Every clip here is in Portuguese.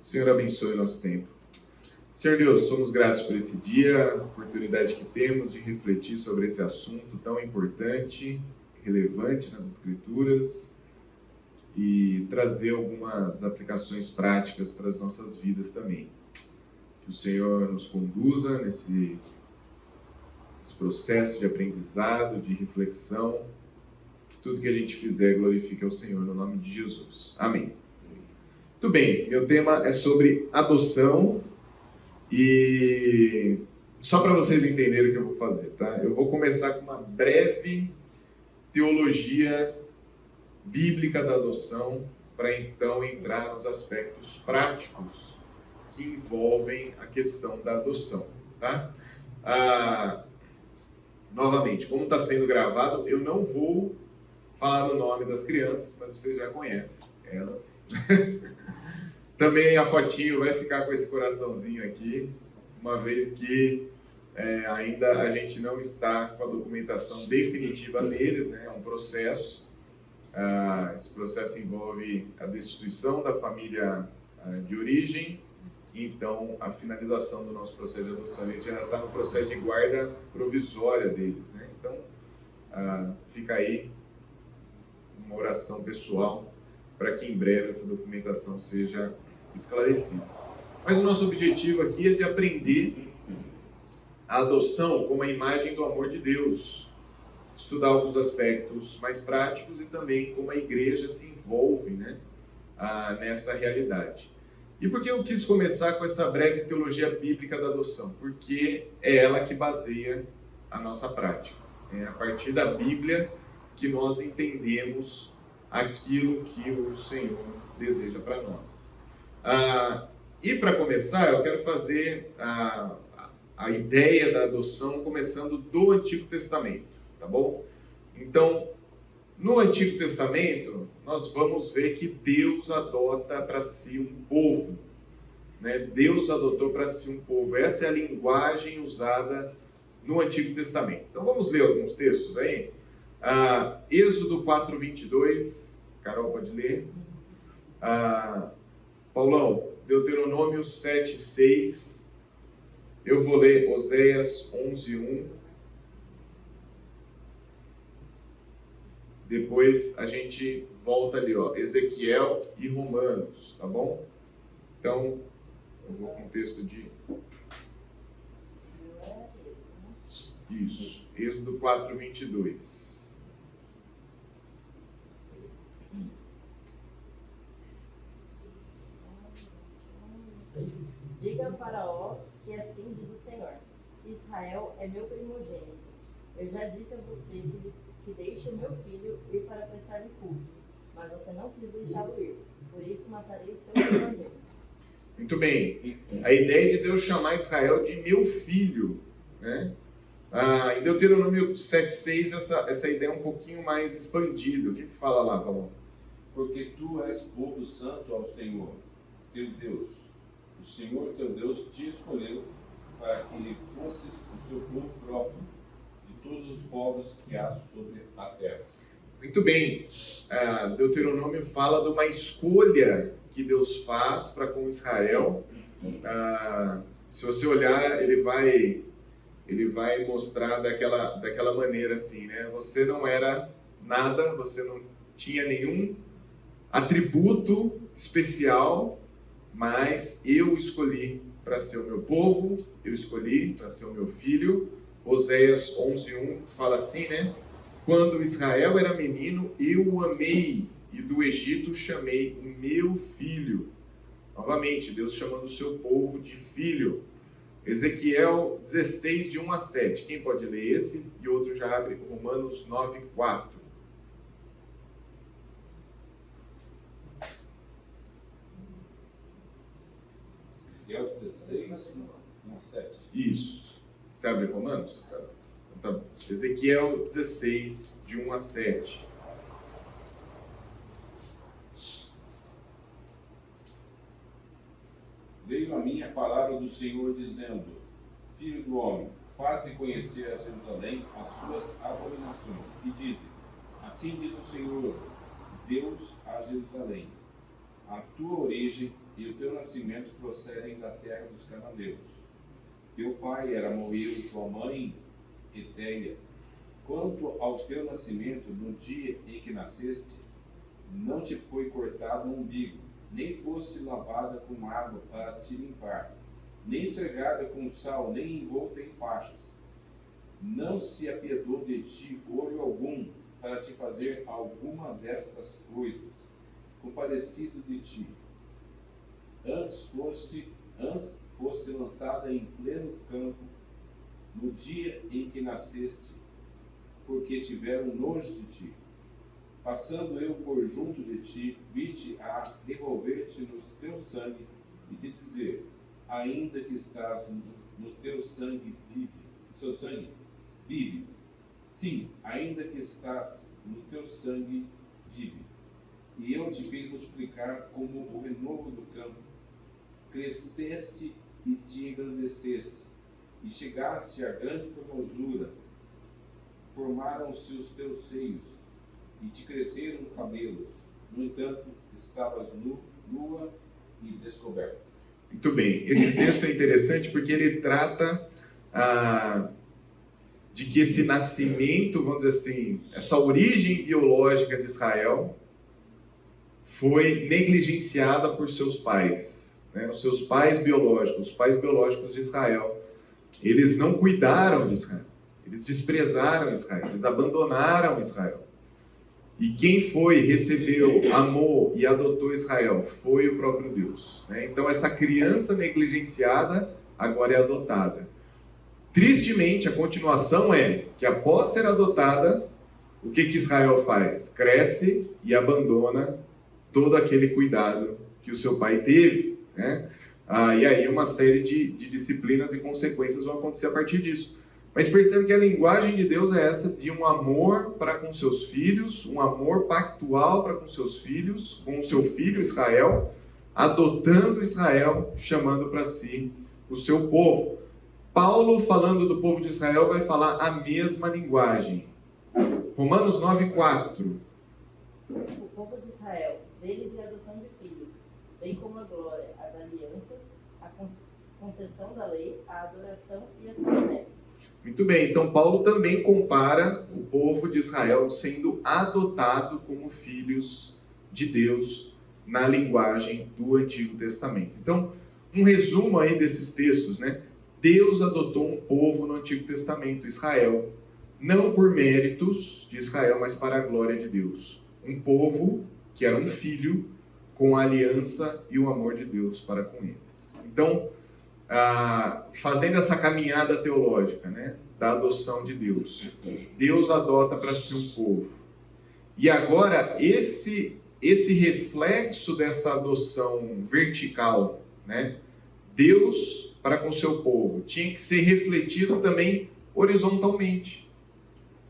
Senhor, abençoe o nosso tempo. Senhor Deus, somos gratos por esse dia, a oportunidade que temos de refletir sobre esse assunto tão importante, relevante nas Escrituras e trazer algumas aplicações práticas para as nossas vidas também. Que o Senhor nos conduza nesse processo de aprendizado, de reflexão, que tudo que a gente fizer glorifique ao Senhor, no nome de Jesus. Amém. Muito bem, meu tema é sobre adoção e só para vocês entenderem o que eu vou fazer, tá? Eu vou começar com uma breve teologia bíblica da adoção para então entrar nos aspectos práticos que envolvem a questão da adoção, tá? Novamente, como está sendo gravado, eu não vou falar o nome das crianças, mas vocês já conhecem elas. Também a fotinho vai ficar com esse coraçãozinho aqui, uma vez que ainda a gente não está com a documentação definitiva deles, né? É um processo. Esse processo envolve a destituição da família de origem, então a finalização do nosso processo de adoção. A gente ainda está no processo de guarda provisória deles, né? Então fica aí uma oração pessoal para que em breve essa documentação seja esclarecida. Mas o nosso objetivo aqui é de aprender a adoção como a imagem do amor de Deus, estudar alguns aspectos mais práticos e também como a igreja se envolve, né, nessa realidade. E por que eu quis começar com essa breve teologia bíblica da adoção? Porque é ela que baseia a nossa prática. É a partir da Bíblia que nós entendemos aquilo que o Senhor deseja para nós. E para começar, eu quero fazer a ideia da adoção começando do Antigo Testamento, tá bom? Então, no Antigo Testamento, nós vamos ver que Deus adota para si um povo, né? Deus adotou para si um povo. Essa é a linguagem usada no Antigo Testamento. Então, vamos ler alguns textos aí. Êxodo 4:22, Carol pode ler. Paulão, Deuteronômio 7:6. Eu vou ler Oséias 11:1. Depois a gente volta ali, ó, Ezequiel e Romanos, tá bom? Então, eu vou com o texto de... Isso, Êxodo 4:22. Diga a Faraó que assim diz o Senhor: Israel é meu primogênito. Eu já disse a você que deixe o meu filho ir para prestar-lhe culto, mas você não quis deixá-lo ir. Por isso matarei o seu primogênito. Muito bem. A ideia de Deus chamar Israel de meu filho, né? Em Deuteronômio 7:6, essa ideia é um pouquinho mais expandida. O que fala lá, Paulo? Porque tu és povo santo ao Senhor, teu Deus. O Senhor teu Deus te escolheu para que lhe fosses o seu povo próprio, de todos os povos que há sobre a terra. Muito bem. Deuteronômio fala de uma escolha que Deus faz para com Israel. Se você olhar, ele vai mostrar daquela maneira assim, né? Você não era nada, você não tinha nenhum atributo especial, mas eu escolhi para ser o meu povo, eu escolhi para ser o meu filho. Oséias 11:1 fala assim, né? Quando Israel era menino, eu o amei, e do Egito chamei o meu filho. Novamente, Deus chamando o seu povo de filho. Ezequiel 16, de 1 a 7. Quem pode ler esse? E outro já abre Romanos 9:4. Ezequiel 16, 1 a 7. Isso. Você abre Romanos? Tá bom. Ezequiel 16, de 1 a 7. Veio a mim a palavra do Senhor dizendo: Filho do homem, faze conhecer a Jerusalém as suas abominações. E dize: Assim diz o Senhor, Deus a Jerusalém: A tua origem e o teu nascimento procedem da terra dos cananeus. Teu pai era Moeu e tua mãe Eteia. Quanto ao teu nascimento, no dia em que nasceste, não te foi cortado o umbigo, nem foste lavada com água para te limpar, nem cegada com sal, nem envolta em faixas. Não se apiedou de ti olho algum para te fazer alguma destas coisas, compadecido de ti. Antes fosse lançada em pleno campo, no dia em que nasceste, porque tiveram nojo de ti. Passando eu por junto de ti, vi-te a revolver-te no teu sangue e te dizer, ainda que estás no teu sangue vive, seu sangue vive. Sim, ainda que estás no teu sangue vive. E eu te fiz multiplicar como o renovo do campo. Cresceste e te engrandeceste, e chegaste a grande formosura. Formaram-se os teus seios, e te cresceram cabelos. No entanto, estavas nua e descoberta. Muito bem. Esse texto é interessante porque ele trata de que esse nascimento, vamos dizer assim, essa origem biológica de Israel foi negligenciada por seus pais, né? Os seus pais biológicos, os pais biológicos de Israel, eles não cuidaram de Israel, eles desprezaram Israel, eles abandonaram Israel. E quem recebeu, amou e adotou Israel foi o próprio Deus, né? Então essa criança negligenciada agora é adotada. Tristemente, a continuação é que após ser adotada, o que Israel faz? Cresce e abandona todo aquele cuidado que o seu pai teve, né? E aí uma série de disciplinas e consequências vão acontecer a partir disso. Mas percebe que a linguagem de Deus é essa de um amor para com seus filhos, um amor pactual para com seus filhos, com o seu filho Israel, adotando Israel, chamando para si o seu povo. Paulo, falando do povo de Israel, vai falar a mesma linguagem. Romanos 9:4. O povo de Israel, deles é a adoção de filhos, bem como a glória, as alianças, a concessão da lei, a adoração e as promessas. Muito bem, então Paulo também compara o povo de Israel sendo adotado como filhos de Deus na linguagem do Antigo Testamento. Então, um resumo aí desses textos, né? Deus adotou um povo no Antigo Testamento, Israel, não por méritos de Israel, mas para a glória de Deus. Um povo que era um filho com a aliança e o amor de Deus para com eles. Então, fazendo essa caminhada teológica, né, da adoção de Deus, Deus adota para si um povo. E agora, esse reflexo dessa adoção vertical, né, Deus para com seu povo, tinha que ser refletido também horizontalmente.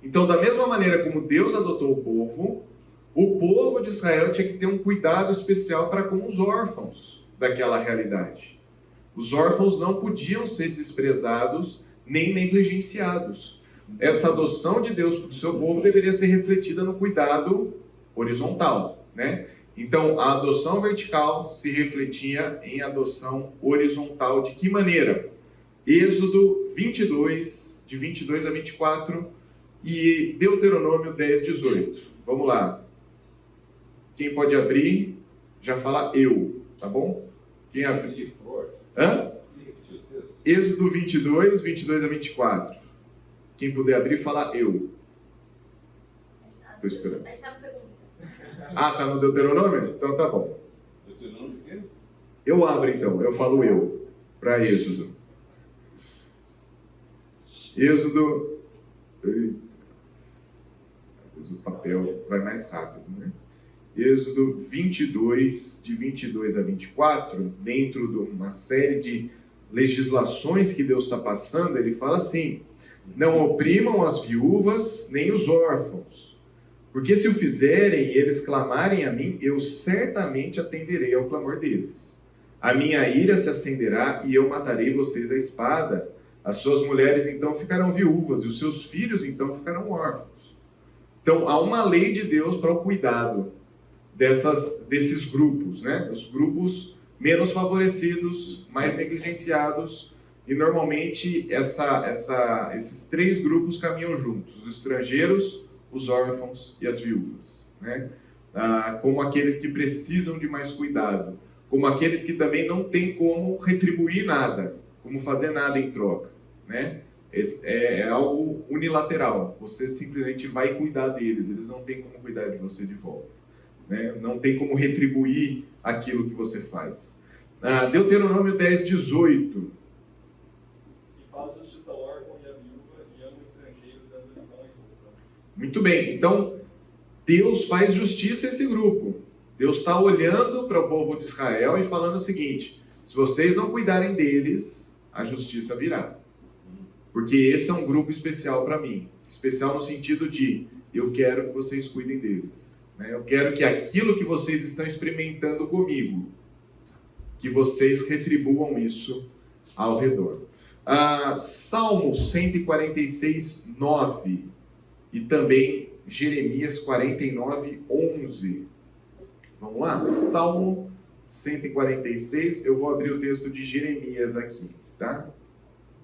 Então, da mesma maneira como Deus adotou o povo de Israel tinha que ter um cuidado especial para com os órfãos daquela realidade. Os órfãos não podiam ser desprezados nem negligenciados. Essa adoção de Deus para o seu povo deveria ser refletida no cuidado horizontal, né? Então, a adoção vertical se refletia em adoção horizontal. De que maneira? Êxodo 22, de 22 a 24 e Deuteronômio 10, 18. Vamos lá. Quem pode abrir, já fala eu, tá bom? Quem abrir? Hã? Êxodo 22, 22 a 24. Quem puder abrir, fala eu. Estou esperando. A gente está no segundo. Tá no Deuteronômio? Então tá bom. Deuteronômio o quê? Eu abro então, eu falo eu, para Êxodo. Êxodo. Eita. Às vezes o papel vai mais rápido, né? Êxodo 22, de 22 a 24, dentro de uma série de legislações que Deus está passando, ele fala assim: não oprimam as viúvas nem os órfãos, porque se o fizerem e eles clamarem a mim, eu certamente atenderei ao clamor deles. A minha ira se acenderá e eu matarei vocês à espada. As suas mulheres então ficarão viúvas e os seus filhos então ficarão órfãos. Então há uma lei de Deus para o cuidado desses grupos, né? Os grupos menos favorecidos, mais negligenciados, e normalmente esses três grupos caminham juntos: os estrangeiros, os órfãos e as viúvas, né? Como aqueles que precisam de mais cuidado, como aqueles que também não têm como retribuir nada, como fazer nada em troca, né? É algo unilateral, você simplesmente vai cuidar deles, eles não têm como cuidar de você de volta, né? Não tem como retribuir aquilo que você faz. Deuteronômio 10, 18. Que faz justiça ao órfão e à viúva e ama o estrangeiro, dando-lhe pão e roupa. Muito bem, então Deus faz justiça a esse grupo. Deus está olhando para o povo de Israel e falando o seguinte: se vocês não cuidarem deles, a justiça virá. Porque esse é um grupo especial para mim. Especial no sentido de, eu quero que vocês cuidem deles, né? Eu quero que aquilo que vocês estão experimentando comigo, que vocês retribuam isso ao redor. Salmo 146, 9 e também Jeremias 49, 11. Vamos lá? Salmo 146, eu vou abrir o texto de Jeremias aqui, tá?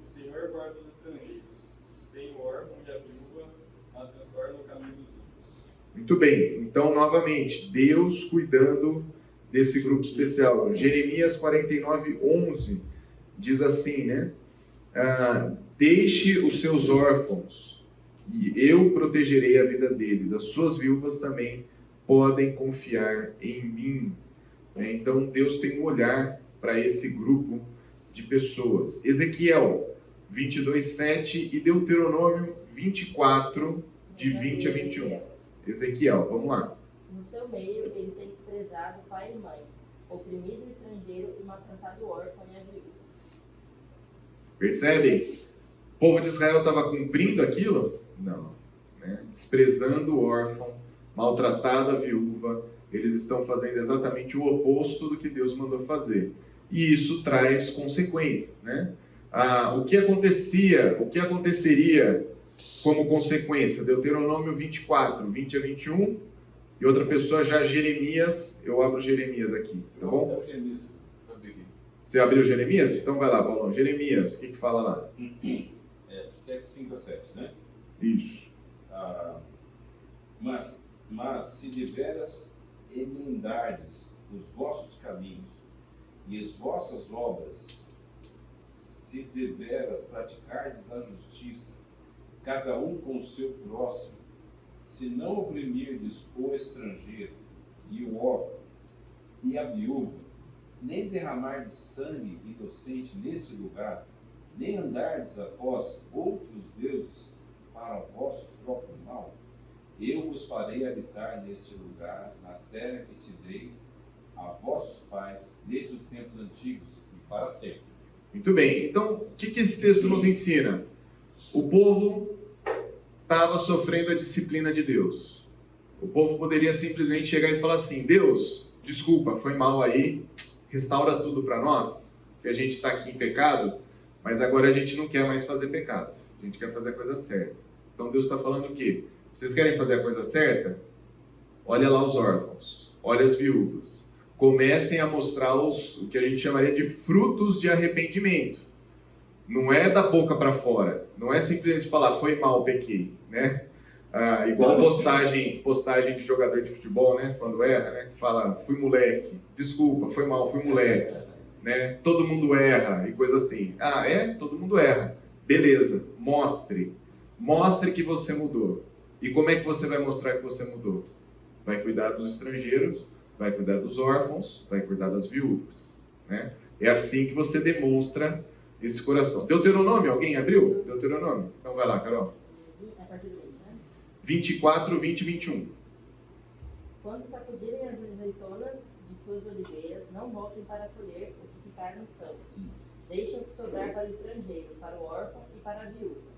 O Senhor guarda os estrangeiros, sustém o órfão e a viúva, mas transtorna o caminho dos ricos. Muito bem, então novamente, Deus cuidando desse grupo especial. Jeremias 49, 11 diz assim, né? Deixe os seus órfãos e eu protegerei a vida deles. As suas viúvas também podem confiar em mim. Então Deus tem um olhar para esse grupo de pessoas. Ezequiel 22, 7 e Deuteronômio 24, de 20 a 21. Ezequiel, vamos lá. No seu meio, eles têm desprezado pai e mãe, oprimido o estrangeiro e maltratado o órfão e a viúva. Percebem? O povo de Israel estava cumprindo aquilo? Não. Né? Desprezando o órfão, maltratado a viúva, eles estão fazendo exatamente o oposto do que Deus mandou fazer. E isso traz consequências, né? O que aconteceria como consequência? Deuteronômio 24, 20 a 21, e outra pessoa já Jeremias, eu abro Jeremias aqui, tá bom? Você abriu Jeremias? Então vai lá, Paulão. Jeremias, o que fala lá? 7, 5 a 7, né? Isso. Mas se deveras emendardes os vossos caminhos e as vossas obras, se deveras praticardes a justiça, cada um com o seu próximo, se não oprimirdes o estrangeiro e o órfão e a viúva, nem derramardes sangue inocente neste lugar, nem andardes após outros deuses para o vosso próprio mal, eu vos farei habitar neste lugar, na terra que te dei a vossos pais, desde os tempos antigos e para sempre. Muito bem, então o que esse texto nos ensina? O povo estava sofrendo a disciplina de Deus. O povo poderia simplesmente chegar e falar assim: Deus, desculpa, foi mal aí, restaura tudo para nós, que a gente está aqui em pecado, mas agora a gente não quer mais fazer pecado, a gente quer fazer a coisa certa. Então Deus está falando o quê? Vocês querem fazer a coisa certa? Olha lá os órfãos, olha as viúvas. Comecem a mostrar o que a gente chamaria de frutos de arrependimento. Não é da boca para fora, não é simplesmente falar, foi mal, pequei, né? Igual postagem de jogador de futebol, né? Quando erra, né? Fala, fui moleque, desculpa, foi mal, fui moleque, né? Todo mundo erra e coisa assim. Todo mundo erra. Beleza, mostre que você mudou. E como é que você vai mostrar que você mudou? Vai cuidar dos estrangeiros, vai cuidar dos órfãos, vai cuidar das viúvas, né? É assim que você demonstra esse coração. Deuteronômio, alguém abriu? Deuteronômio? Então vai lá, Carol. A partir do 20, né? 24, 20 e 21. Quando sacudirem as azeitonas de suas oliveiras, não voltem para colher o que ficar nos campos. Deixem o que sobrar para o estrangeiro, para o órfão e para a viúva.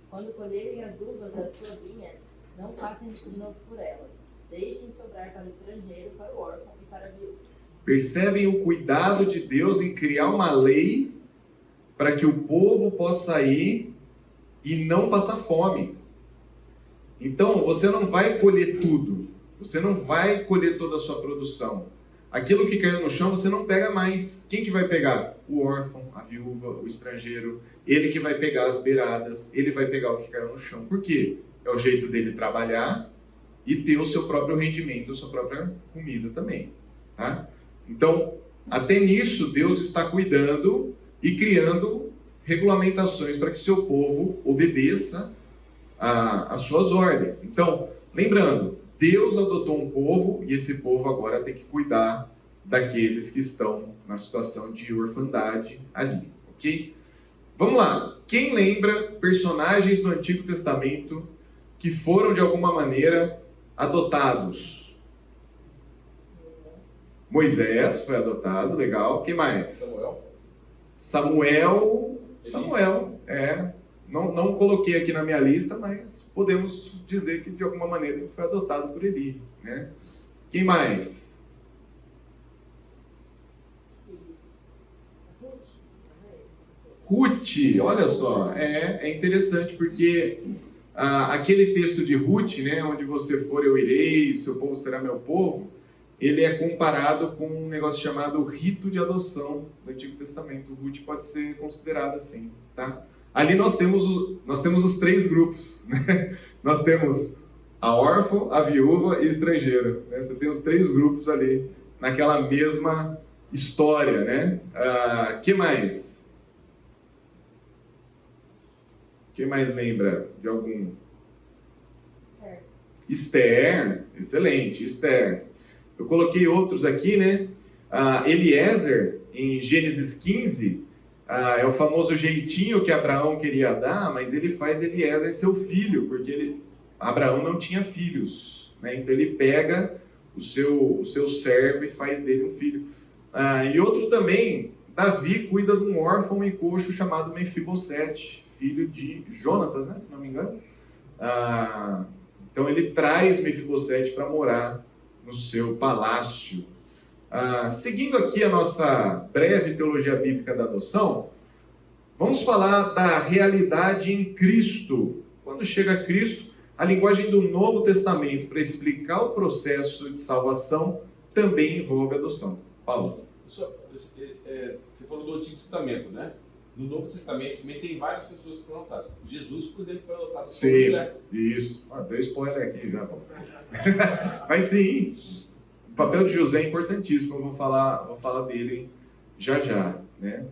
Quando colherem as uvas da sua vinha, não passem de novo por ela. Deixem sobrar para o estrangeiro, para o órfão e para a viúva. Percebem o cuidado de Deus em criar uma lei para que o povo possa ir e não passar fome. Então, você não vai colher tudo. Você não vai colher toda a sua produção. aquilo que caiu no chão você não pega mais. Quem que vai pegar? O órfão, a viúva, o estrangeiro. Ele que vai pegar as beiradas, ele vai pegar o que caiu no chão. Por quê? É o jeito dele trabalhar e ter o seu próprio rendimento, a sua própria comida também. Tá? Então, até nisso, Deus está cuidando e criando regulamentações para que seu povo obedeça às suas ordens. Então, lembrando, Deus adotou um povo e esse povo agora tem que cuidar daqueles que estão na situação de orfandade ali, ok? Vamos lá. Quem lembra personagens do Antigo Testamento que foram de alguma maneira adotados? Moisés foi adotado, legal. Quem mais? Samuel, não coloquei aqui na minha lista, mas podemos dizer que de alguma maneira ele foi adotado por Eli, né? Quem mais? Ruth, olha só, é interessante porque aquele texto de Ruth, né, onde você for eu irei, o seu povo será meu povo, ele é comparado com um negócio chamado rito de adoção do Antigo Testamento. Ruth pode ser considerado assim, tá? Ali nós temos os três grupos, né? Nós temos a órfã, a viúva e o estrangeiro, né? Você tem os três grupos ali naquela mesma história, né? Que mais? Quem mais lembra de algum? Esther, excelente, Esther. Eu coloquei outros aqui, né? Eliezer, em Gênesis 15, é o famoso jeitinho que Abraão queria dar, mas ele faz Eliezer seu filho, porque Abraão não tinha filhos, né? Então ele pega o seu servo e faz dele um filho. E outro também, Davi cuida de um órfão e coxo chamado Mefibosete, filho de Jonatas, né? Se não me engano. Então ele traz Mefibosete para morar no seu palácio. Seguindo aqui a nossa breve teologia bíblica da adoção, vamos falar da realidade em Cristo. Quando chega Cristo, a linguagem do Novo Testamento para explicar o processo de salvação também envolve adoção. Paulo. Você falou do Antigo Testamento, né? No Novo Testamento também tem várias pessoas que foram adotadas. Jesus, por exemplo, foi adotado por José. Isso. Deu spoiler aqui já, Paulo. Mas sim, o papel de José é importantíssimo. Eu vou falar dele já, né?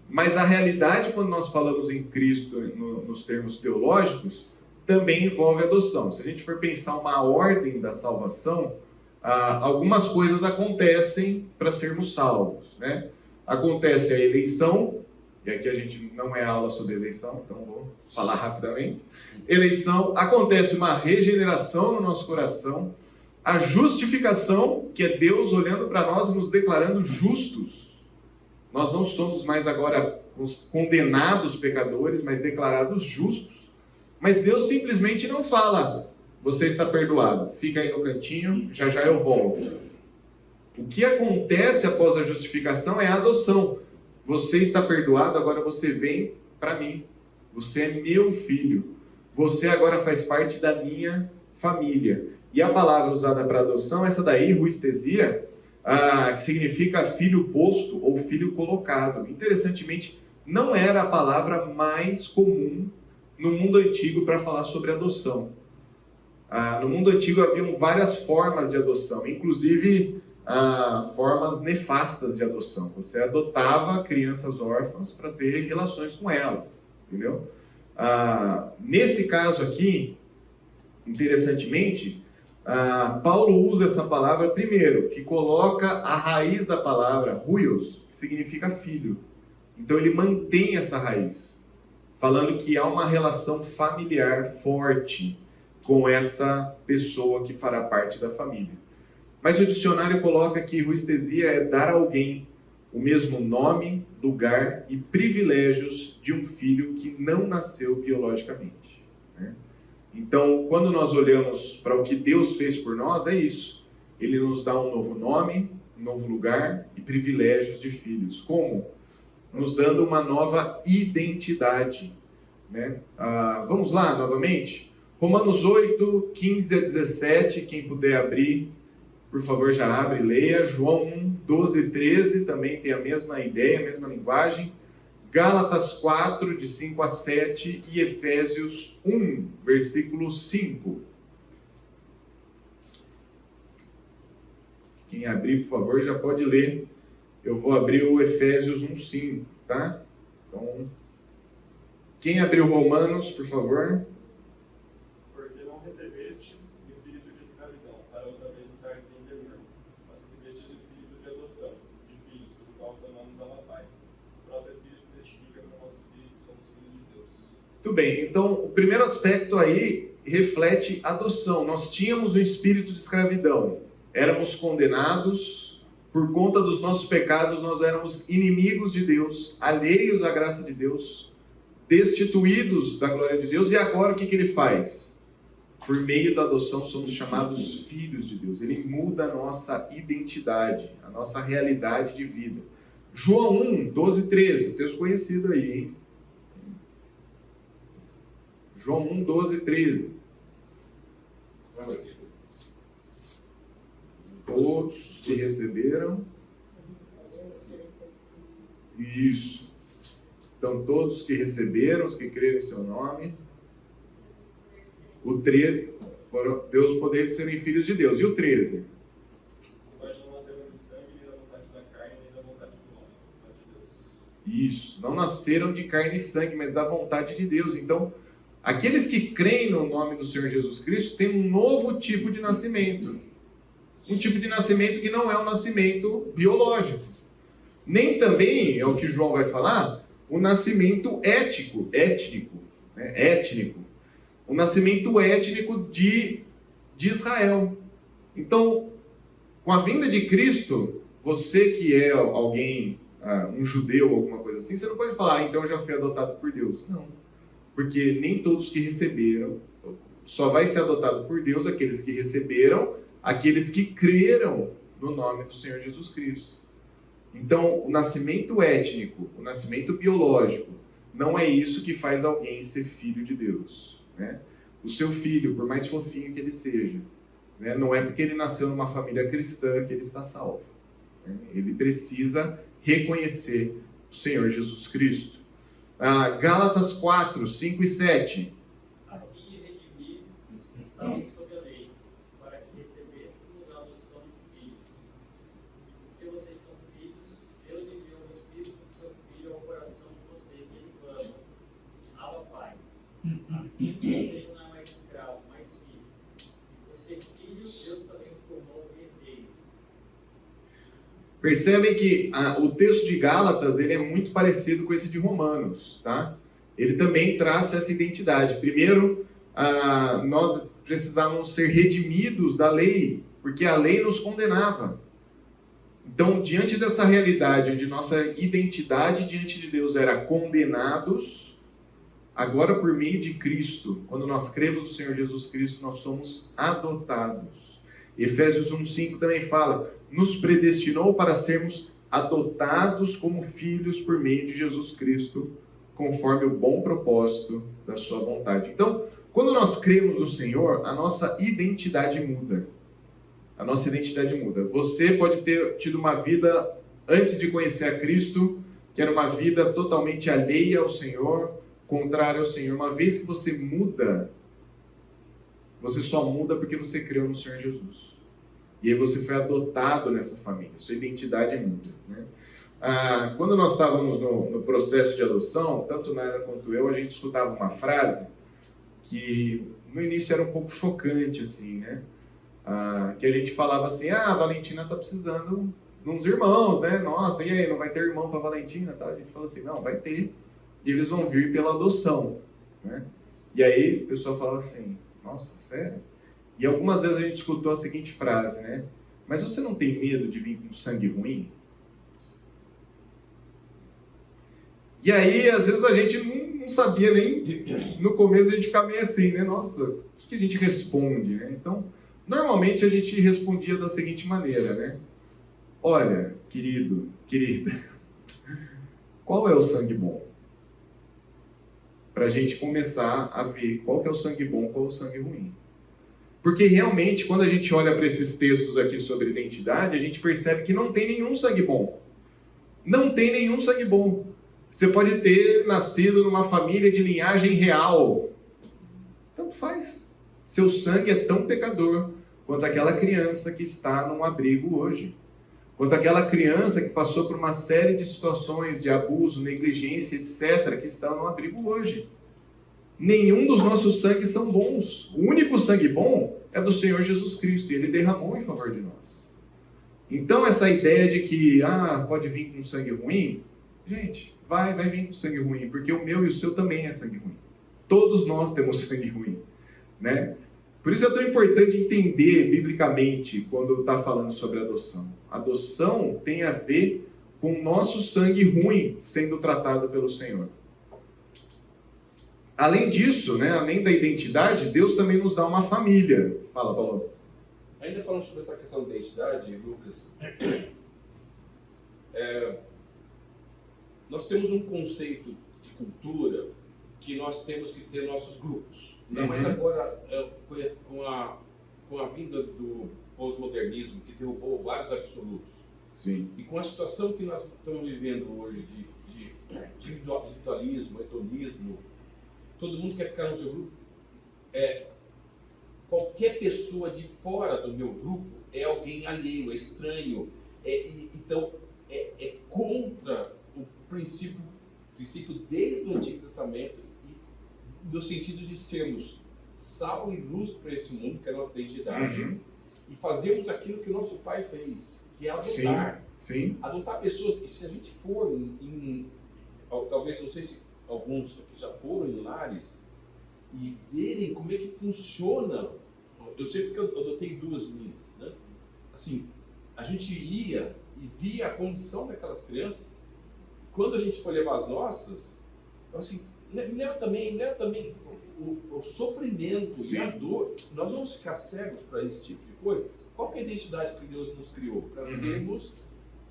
Mas a realidade, quando nós falamos em Cristo nos termos teológicos, também envolve adoção. Se a gente for pensar uma ordem da salvação, algumas coisas acontecem para sermos salvos, né? Acontece a eleição, e aqui a gente não é aula sobre eleição, então vou falar rapidamente. Eleição, acontece uma regeneração no nosso coração, a justificação, que é Deus olhando para nós e nos declarando justos. Nós não somos mais agora os condenados pecadores, mas declarados justos. Mas Deus simplesmente não fala, você está perdoado, fica aí no cantinho, já eu volto. O que acontece após a justificação é a adoção. Você está perdoado, agora você vem para mim. Você é meu filho. Você agora faz parte da minha família. E a palavra usada para adoção, essa daí, ruistesia, que significa filho posto ou filho colocado. Interessantemente, não era a palavra mais comum no mundo antigo para falar sobre adoção. No mundo antigo haviam várias formas de adoção, inclusive formas nefastas de adoção. Você adotava crianças órfãs para ter relações com elas, entendeu? Nesse caso aqui, interessantemente, Paulo usa essa palavra primeiro, que coloca a raiz da palavra, huios, que significa filho. Então ele mantém essa raiz, falando que há uma relação familiar forte com essa pessoa que fará parte da família. Mas o dicionário coloca que ruistesia é dar a alguém o mesmo nome, lugar e privilégios de um filho que não nasceu biologicamente, né? Então, quando nós olhamos para o que Deus fez por nós, é isso. Ele nos dá um novo nome, um novo lugar e privilégios de filhos. Como? Nos dando uma nova identidade, né? Vamos lá, novamente? Romanos 8, 15 a 17, quem puder abrir Por favor, já abre e leia. João 1, 12 e 13 também tem a mesma ideia, a mesma linguagem. Gálatas 4, de 5 a 7 e Efésios 1, versículo 5. Quem abrir, por favor, já pode ler. Eu vou abrir o Efésios 1, 5, tá? Então, quem abriu Romanos, por favor? Porque não recebestes o espírito de escravidão, para outra vez estardes em temor, mas recebestes o espírito de adoção, de filhos, pelo qual clamamos Abba Pai. O próprio Espírito testifica que no nosso espírito somos filhos de Deus. Muito bem, então o primeiro aspecto aí reflete adoção. Nós tínhamos um espírito de escravidão, éramos condenados, por conta dos nossos pecados, nós éramos inimigos de Deus, alheios à graça de Deus, destituídos da glória de Deus, e agora o que ele faz? Por meio da adoção somos chamados filhos de Deus. Ele muda a nossa identidade, a nossa realidade de vida. João 1, 12 e 13, texto conhecido aí, hein? João 1, 12 e 13. Todos que receberam. Isso. Então, todos que receberam, os que creram em seu nome. O 13, Deus o poder de serem filhos de Deus. E o 13? Os quais não nasceram de sangue, nem da vontade da carne, nem da vontade do homem, mas de Deus. Isso. Não nasceram de carne e sangue, mas da vontade de Deus. Então, aqueles que creem no nome do Senhor Jesus Cristo têm um novo tipo de nascimento. Um tipo de nascimento que não é um nascimento biológico. Nem também, é o que João vai falar, o nascimento étnico. O nascimento étnico de Israel. Então, com a vinda de Cristo, você que é alguém, um judeu, alguma coisa assim, você não pode falar, então eu já fui adotado por Deus. Não. Porque nem todos que receberam, só vai ser adotado por Deus aqueles que receberam, aqueles que creram no nome do Senhor Jesus Cristo. Então, o nascimento étnico, o nascimento biológico, não é isso que faz alguém ser filho de Deus, né? O seu filho, por mais fofinho que ele seja, né, não é porque ele nasceu numa família cristã que ele está salvo, né? Ele precisa reconhecer o Senhor Jesus Cristo. Gálatas 4, 5 e 7. A fim de redimir os que estavam sob a lei, para que recebêssemos a adoção de filhos. E porque vocês são filhos, Deus enviou o Espírito do seu Filho ao coração de vocês, e ele clama: Abba, Pai. Assim você não é mais escravo, mas filho. E por ser filho, Deus também o tornou herdeiro. Percebem que o texto de Gálatas ele é muito parecido com esse de Romanos, tá? Ele também traz essa identidade. Primeiro, nós precisávamos ser redimidos da lei, porque a lei nos condenava. Então, diante dessa realidade, onde nossa identidade diante de Deus era condenados, agora por meio de Cristo, quando nós cremos no Senhor Jesus Cristo, nós somos adotados. Efésios 1,5 também fala: nos predestinou para sermos adotados como filhos por meio de Jesus Cristo, conforme o bom propósito da sua vontade. Então, quando nós cremos no Senhor, a nossa identidade muda. A nossa identidade muda. Você pode ter tido uma vida antes de conhecer a Cristo, que era uma vida totalmente alheia ao Senhor, contrária ao Senhor. Uma vez que você muda, você só muda porque você creu no Senhor Jesus. E aí você foi adotado nessa família, sua identidade muda, né? Quando nós estávamos no processo de adoção, tanto Nara quanto eu, a gente escutava uma frase que no início era um pouco chocante, assim, né? Que a gente falava assim: a Valentina está precisando de uns irmãos, né? Nossa, e aí, não vai ter irmão para Valentina? Tá? A gente falou assim: não, vai ter. E eles vão vir pela adoção, né? E aí o pessoal falava assim: nossa, sério? E algumas vezes a gente escutou a seguinte frase, né? Mas você não tem medo de vir com sangue ruim? E aí, às vezes a gente não sabia nem... No começo a gente ficava meio assim, né? Nossa, o que a gente responde, né? Então, normalmente a gente respondia da seguinte maneira, né? Olha, querido, querida, qual é o sangue bom? Para a gente começar a ver qual que é o sangue bom, qual é o sangue ruim. Porque realmente, quando a gente olha para esses textos aqui sobre identidade, a gente percebe que não tem nenhum sangue bom. Não tem nenhum sangue bom. Você pode ter nascido numa família de linhagem real. Tanto faz. Seu sangue é tão pecador quanto aquela criança que está num abrigo hoje. Quanto aquela criança que passou por uma série de situações de abuso, negligência, etc., que estão no abrigo hoje. Nenhum dos nossos sangues são bons. O único sangue bom é do Senhor Jesus Cristo, e Ele derramou em favor de nós. Então essa ideia de que pode vir com sangue ruim, gente, vai vir com sangue ruim, porque o meu e o seu também é sangue ruim. Todos nós temos sangue ruim, né? Por isso é tão importante entender biblicamente quando está falando sobre adoção. Adoção tem a ver com o nosso sangue ruim sendo tratado pelo Senhor. Além disso, né, além da identidade, Deus também nos dá uma família. Fala, Paulo. Ainda falando sobre essa questão da identidade, Lucas, nós temos um conceito de cultura que nós temos que ter nossos grupos. Mas agora, com a vinda do pós-modernismo, que derrubou vários absolutos, sim, e com a situação que nós estamos vivendo hoje de individualismo, hedonismo, todo mundo quer ficar no seu grupo. Qualquer pessoa de fora do meu grupo é alguém alheio, é estranho. Então, é contra o princípio desde o Antigo Testamento, no sentido de sermos sal e luz para esse mundo, que é a nossa identidade, e fazermos aquilo que o nosso pai fez, que é adotar. Sim. Adotar pessoas. E se a gente for talvez, não sei se alguns aqui já foram em lares e verem como é que funciona. Eu sei porque eu adotei 2 meninas, né? Assim, a gente ia e via a condição daquelas crianças. Quando a gente foi levar as nossas, assim, leva também o sofrimento e a dor. Nós vamos ficar cegos para esse tipo de coisa? Qual que é a identidade que Deus nos criou? Para sermos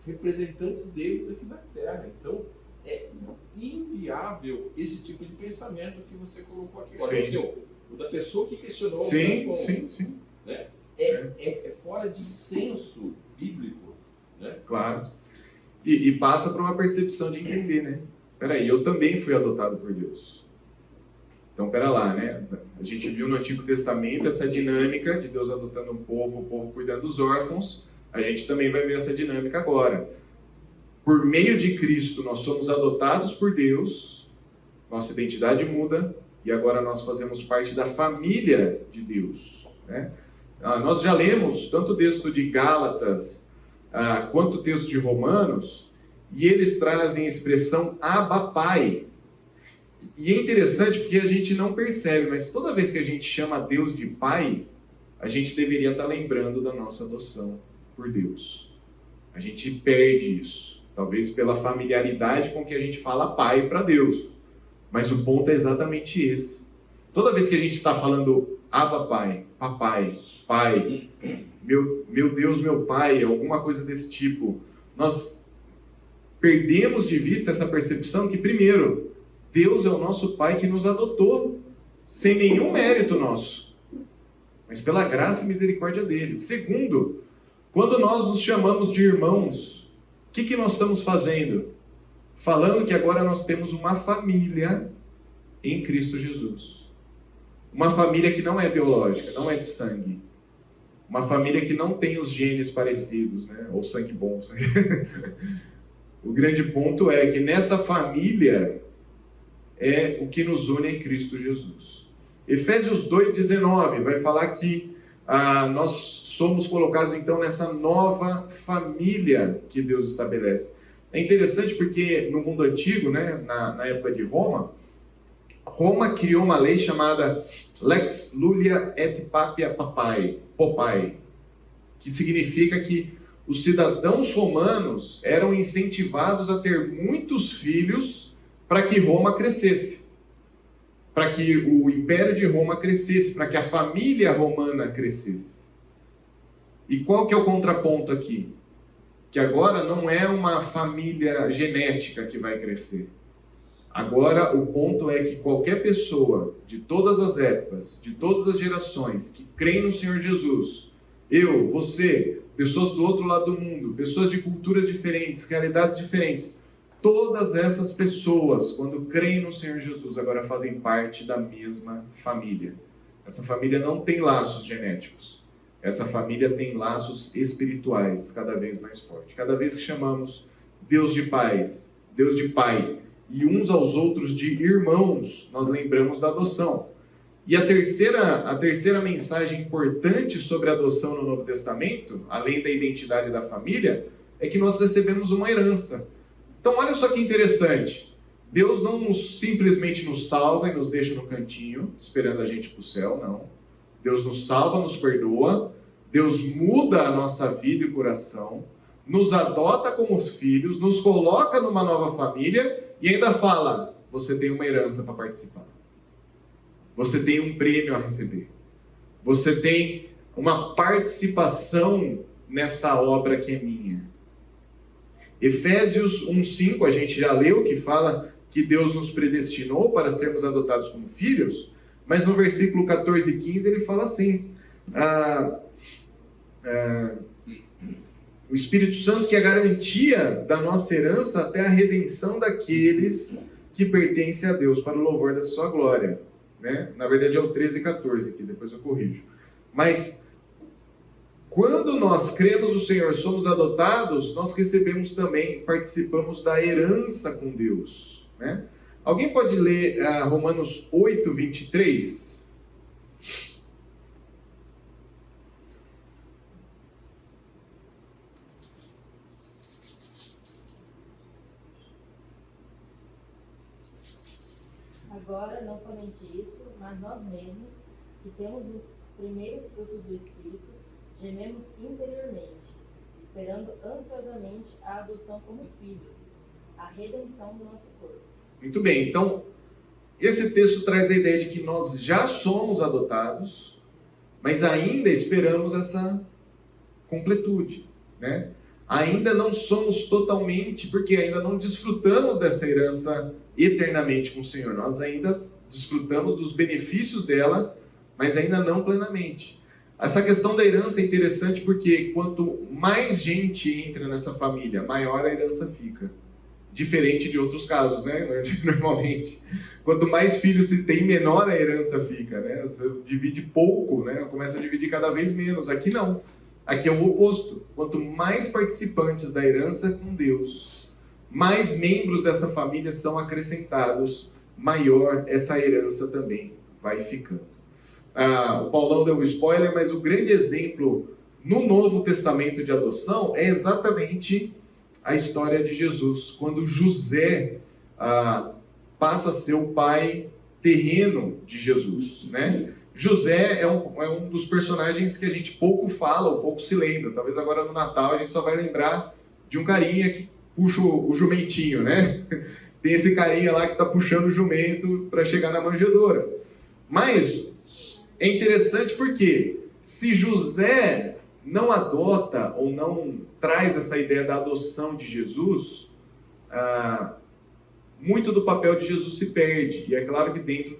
representantes dele aqui na Terra. Então, é inviável esse tipo de pensamento que você colocou aqui. Olha, o da pessoa que questionou Sim. Né? É fora de senso bíblico. Né? Claro. E passa por uma percepção de entender, né? Peraí, eu também fui adotado por Deus. Então, pera lá, né? A gente viu no Antigo Testamento essa dinâmica de Deus adotando um povo, o povo cuidando dos órfãos. A gente também vai ver essa dinâmica agora. Por meio de Cristo, nós somos adotados por Deus, nossa identidade muda, e agora nós fazemos parte da família de Deus, né? Nós já lemos tanto o texto de Gálatas quanto o texto de Romanos, e eles trazem a expressão Abba Pai. E é interessante porque a gente não percebe, mas toda vez que a gente chama Deus de Pai, a gente deveria estar lembrando da nossa adoção por Deus. A gente perde isso, talvez pela familiaridade com que a gente fala Pai para Deus. Mas o ponto é exatamente esse. Toda vez que a gente está falando Abba Pai, Papai, Pai, meu Deus, meu Pai, alguma coisa desse tipo, nós perdemos de vista essa percepção que, primeiro, Deus é o nosso Pai que nos adotou, sem nenhum mérito nosso, mas pela graça e misericórdia dele. Segundo, quando nós nos chamamos de irmãos, o que nós estamos fazendo? Falando que agora nós temos uma família em Cristo Jesus. Uma família que não é biológica, não é de sangue. Uma família que não tem os genes parecidos, né? Ou sangue bom. O grande ponto é que nessa família é o que nos une em Cristo Jesus. Efésios 2,19 vai falar que nós somos colocados então nessa nova família que Deus estabelece. É interessante porque no mundo antigo, né, na época de Roma criou uma lei chamada Lex Lulia et Papia Poppae, que significa que os cidadãos romanos eram incentivados a ter muitos filhos para que Roma crescesse, para que o Império de Roma crescesse, para que a família romana crescesse. E qual que é o contraponto aqui? Que agora não é uma família genética que vai crescer. Agora, o ponto é que qualquer pessoa, de todas as épocas, de todas as gerações, que creem no Senhor Jesus, eu, você, pessoas do outro lado do mundo, pessoas de culturas diferentes, realidades diferentes, todas essas pessoas, quando creem no Senhor Jesus, agora fazem parte da mesma família. Essa família não tem laços genéticos. Essa família tem laços espirituais cada vez mais fortes. Cada vez que chamamos Deus de pais, Deus de pai, e uns aos outros de irmãos, nós lembramos da adoção. E a terceira mensagem importante sobre a adoção no Novo Testamento, além da identidade da família, é que nós recebemos uma herança. Então olha só que interessante. Deus não simplesmente nos salva e nos deixa no cantinho, esperando a gente para o céu, não. Deus nos salva, nos perdoa, Deus muda a nossa vida e coração, nos adota como os filhos, nos coloca numa nova família e ainda fala, você tem uma herança para participar. Você tem um prêmio a receber. Você tem uma participação nessa obra que é minha. Efésios 1:5, a gente já leu, que fala que Deus nos predestinou para sermos adotados como filhos, mas no versículo 14 e 15 ele fala assim, o Espírito Santo que é a garantia da nossa herança até a redenção daqueles que pertencem a Deus, para o louvor da sua glória. Né? Na verdade é o 13 e 14 aqui, depois eu corrijo. Mas quando nós cremos no Senhor, somos adotados, nós recebemos também, participamos da herança com Deus. Né? Alguém pode ler Romanos 8, 23? Agora, não somente isso, mas nós mesmos, que temos os primeiros frutos do Espírito, gememos interiormente, esperando ansiosamente a adoção como filhos, a redenção do nosso corpo. Muito bem, então, esse texto traz a ideia de que nós já somos adotados, mas ainda esperamos essa completude, né? Ainda não somos totalmente, porque ainda não desfrutamos dessa herança eternamente com o Senhor. Nós ainda desfrutamos dos benefícios dela, mas ainda não plenamente. Essa questão da herança é interessante porque quanto mais gente entra nessa família, maior a herança fica. Diferente de outros casos, né? Normalmente. Quanto mais filhos se tem, menor a herança fica, né? Você divide pouco, né? Começa a dividir cada vez menos. Aqui não. Aqui é o oposto. Quanto mais participantes da herança com Deus, mais membros dessa família são acrescentados, maior essa herança também vai ficando. O Paulão deu um spoiler, mas o grande exemplo no Novo Testamento de adoção é exatamente a história de Jesus, quando José passa a ser o pai terreno de Jesus, né? José é um dos personagens que a gente pouco fala, ou pouco se lembra. Talvez agora no Natal a gente só vai lembrar de um carinha que puxa o jumentinho, né? Tem esse carinha lá que está puxando o jumento para chegar na manjedoura. Mas é interessante porque se José não adota ou não traz essa ideia da adoção de Jesus, muito do papel de Jesus se perde. E é claro que dentro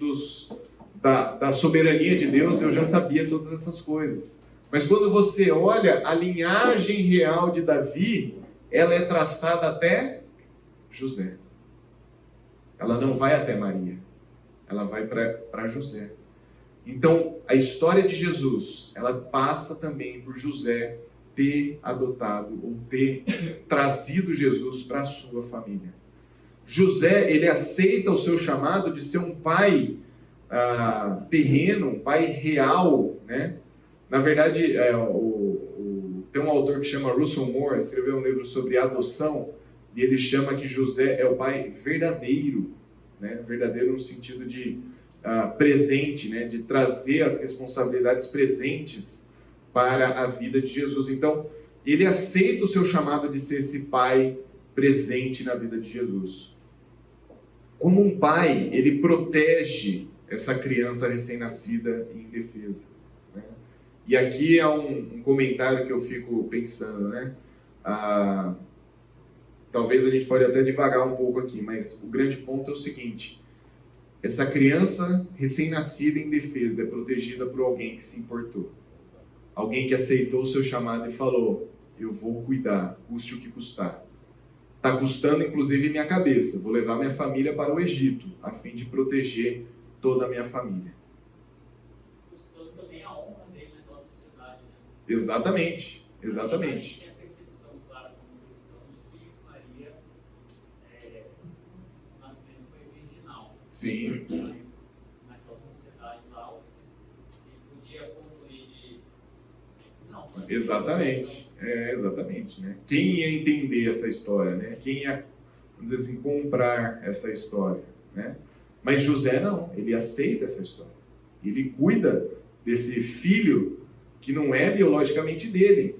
da soberania de Deus, eu já sabia todas essas coisas. Mas quando você olha a linhagem real de Davi, ela é traçada até José. Ela não vai até Maria. Ela vai para José. Então, a história de Jesus, ela passa também por José ter adotado ou ter trazido Jesus para a sua família. José, ele aceita o seu chamado de ser um pai terreno, um pai real, né? Na verdade, tem um autor que chama Russell Moore, escreveu um livro sobre adoção, e ele chama que José é o pai verdadeiro, né? Verdadeiro no sentido de presente, né? De trazer as responsabilidades presentes para a vida de Jesus. Então, ele aceita o seu chamado de ser esse pai presente na vida de Jesus. Como um pai, ele protege essa criança recém-nascida e indefesa, né? E aqui é um comentário que eu fico pensando, né? talvez a gente pode até divagar um pouco aqui, mas o grande ponto é o seguinte: essa criança recém-nascida em defesa é protegida por alguém que se importou. Alguém que aceitou o seu chamado e falou: eu vou cuidar, custe o que custar. Está custando inclusive minha cabeça, vou levar minha família para o Egito, a fim de proteger toda a minha família. Custando também a honra dele na nossa sociedade, né? Exatamente, A exatamente. gente tem a percepção clara como cristão de que Maria, o nascimento foi virginal. Sim, Mas naquela sociedade lá, se podia concluir de não. exatamente. Exatamente, né? Quem ia entender essa história, né? Quem ia, vamos dizer assim, comprar essa história, né? Mas José não, ele aceita essa história. Ele cuida desse filho que não é biologicamente dele.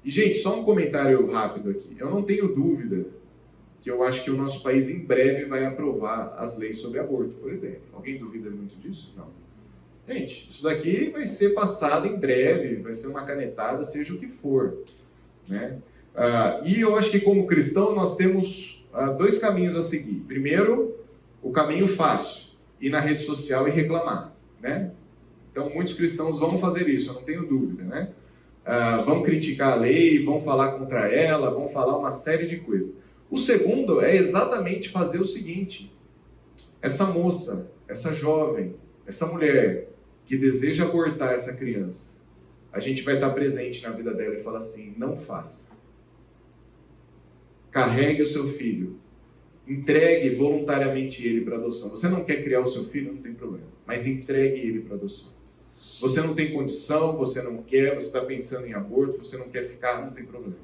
E, gente, só um comentário rápido aqui. Eu não tenho dúvida que eu acho que o nosso país em breve vai aprovar as leis sobre aborto, por exemplo. Alguém duvida muito disso? Não. Gente, isso daqui vai ser passado em breve, vai ser uma canetada, seja o que for, né? E eu acho que como cristão nós temos dois caminhos a seguir. Primeiro, o caminho fácil, ir na rede social e reclamar, né? Então muitos cristãos vão fazer isso, eu não tenho dúvida, né? Vão criticar a lei, vão falar contra ela, vão falar uma série de coisas. O segundo é exatamente fazer o seguinte: essa moça, essa jovem, essa mulher que deseja abortar essa criança, a gente vai estar presente na vida dela e falar assim: não faça. Carregue o seu filho. Entregue voluntariamente ele para adoção. Você não quer criar o seu filho? Não tem problema. Mas entregue ele para adoção. Você não tem condição, você não quer, você está pensando em aborto, você não quer ficar, não tem problema.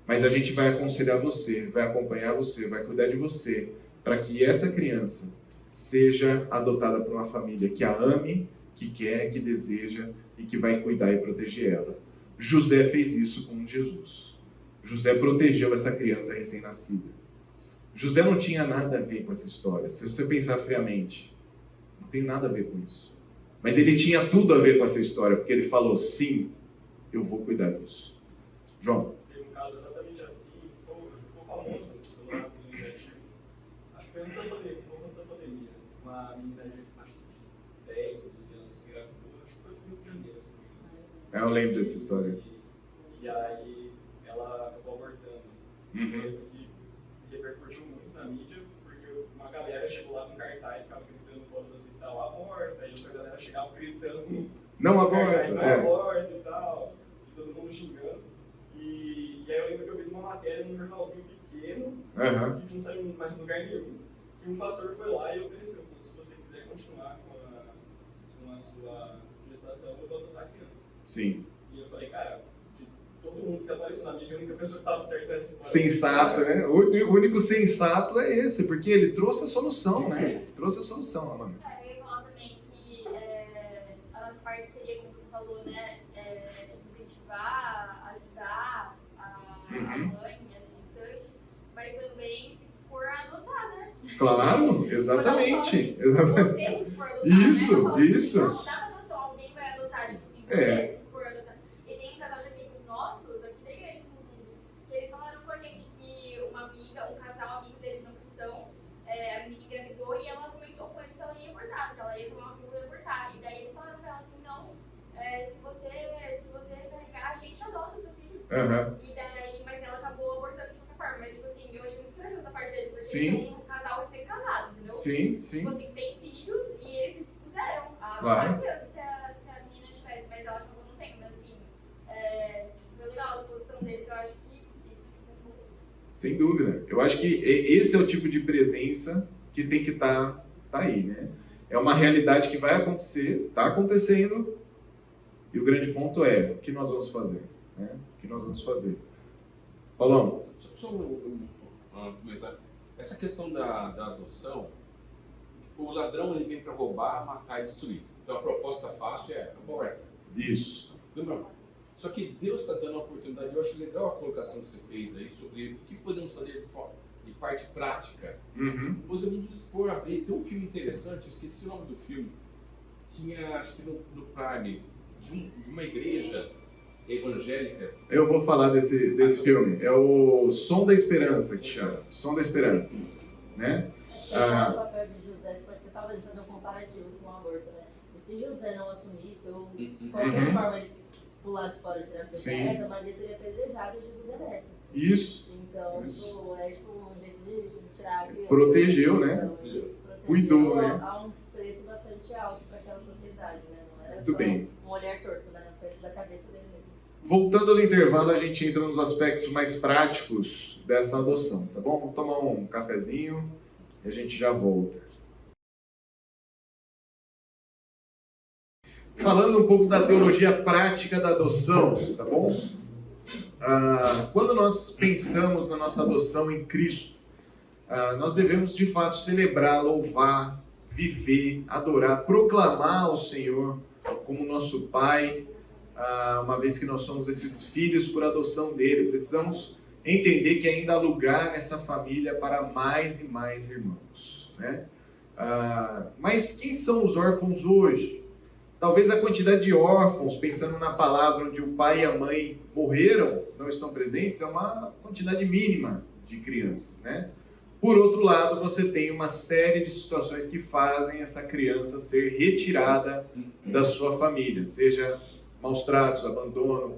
Mas a gente vai aconselhar você, vai acompanhar você, vai cuidar de você, para que essa criança seja adotada por uma família que a ame, que quer, que deseja e que vai cuidar e proteger ela. José fez isso com Jesus. José protegeu essa criança recém-nascida. José não tinha nada a ver com essa história. Se você pensar friamente, não tem nada a ver com isso. Mas ele tinha tudo a ver com essa história, porque ele falou: sim, eu vou cuidar disso. João. Tem um caso exatamente assim, ficou famoso pelo lado do negativo. Acho que foi antes da pandemia, um pouco antes da pandemia. Uma menina de acho que 10 ou 15 anos que engravidou, acho que foi no Rio de Janeiro. Se não me engano. Eu lembro dessa história. E aí ela acabou abortando. Eu lembro que repercutiu muito na mídia, porque uma galera chegou lá com cartaz, ficava gritando fora do hospital: aborta, e outra galera chegava gritando: não cartaz, aborta. não aborta e tal, e todo mundo xingando. E aí eu lembro que eu vi uma matéria num jornalzinho pequeno, que não saiu mais em lugar nenhum. E um pastor foi lá e ofereceu: se você quiser continuar com a sua gestação, eu vou adotar a criança. Sim. E eu falei: cara, de todo mundo que apareceu na mídia, a única pessoa que estava certa nessa história. Sensato, né? O único sensato é esse, porque ele trouxe a solução, né? Trouxe a solução, Amanda. Eu ia falar também que a nossa parte seria, como você falou, né? Incentivar, ajudar a mãe, essa gestante, mas também se dispor a adotar, né? Claro, exatamente. Você se dispor a adotar, Isso, né? isso. Não, dá pra noção, alguém vai adotar, tipo assim, você se dispor a adotar. E tem um casal de amigos nossos, aqui da igreja, inclusive, que eles falaram com a gente que uma amiga, um casal amigo deles não cristão, a menina engravidou e ela comentou com eles se ela ia abortar, porque ela ia tomar uma pílula e abortar. E daí eles falaram pra ela assim: não, se você carregar, a gente adota o seu filho. E daí, mas ela acabou abortando de qualquer forma. Mas, tipo assim, eu achei muito corajoso da parte deles, porque Sim. eles são um casal recém-casado, entendeu? Sim, sim. Tipo assim, sem filhos, e eles se dispuseram a Claro. adotar a criança se a menina tivesse, mas ela acabou não tendo. Mas, assim, tipo, foi legal a exposição deles, eu acho que isso, tipo, Sem dúvida. Eu acho que esse é o tipo de presença que tem que estar aí, né? É uma realidade que vai acontecer, está acontecendo, e o grande ponto é: o que nós vamos fazer? Né? O que nós vamos fazer? Paulão. Só um comentário. Essa questão da adoção, o ladrão ele vem para roubar, matar e destruir. Então a proposta fácil é aborta. Isso. Lembra? Só que Deus está dando a oportunidade. Eu acho legal a colocação que você fez aí sobre o que podemos fazer de parte prática. Podemos dispor a abrir. Tem um filme interessante, eu esqueci o nome do filme. Tinha, acho que no Prime, de uma igreja evangélica. Eu vou falar desse filme. É o Som da Esperança, que chama. Som da Esperança. Né? Esse é o papel de José, você pode talvez fazer um comparativo com o aborto, né? E se José não assumisse, ou de qualquer forma ele pulasse fora de trás da terra, Maria seria apedrejada e Jesus é dessa. Isso. Então, isso é tipo um jeito de tirar a criança. Protegeu, né? Cuidou, né? A um preço bastante alto para aquela sociedade, né? Não era Muito só bem. um olhar torto, né? Era o preço da cabeça dele mesmo. Voltando no intervalo, a gente entra nos aspectos mais práticos dessa adoção, tá bom? Vamos tomar um cafezinho e a gente já volta. Falando um pouco da teologia prática da adoção, tá bom? Quando nós pensamos na nossa adoção em Cristo, nós devemos de fato celebrar, louvar, viver, adorar, proclamar ao Senhor como nosso Pai, uma vez que nós somos esses filhos por adoção dele. Precisamos entender que ainda há lugar nessa família para mais e mais irmãos, né? Mas quem são os órfãos hoje? Talvez a quantidade de órfãos, pensando na palavra onde o pai e a mãe morreram, não estão presentes, é uma quantidade mínima de crianças, né? Por outro lado, você tem uma série de situações que fazem essa criança ser retirada da sua família, seja maus tratos, abandono,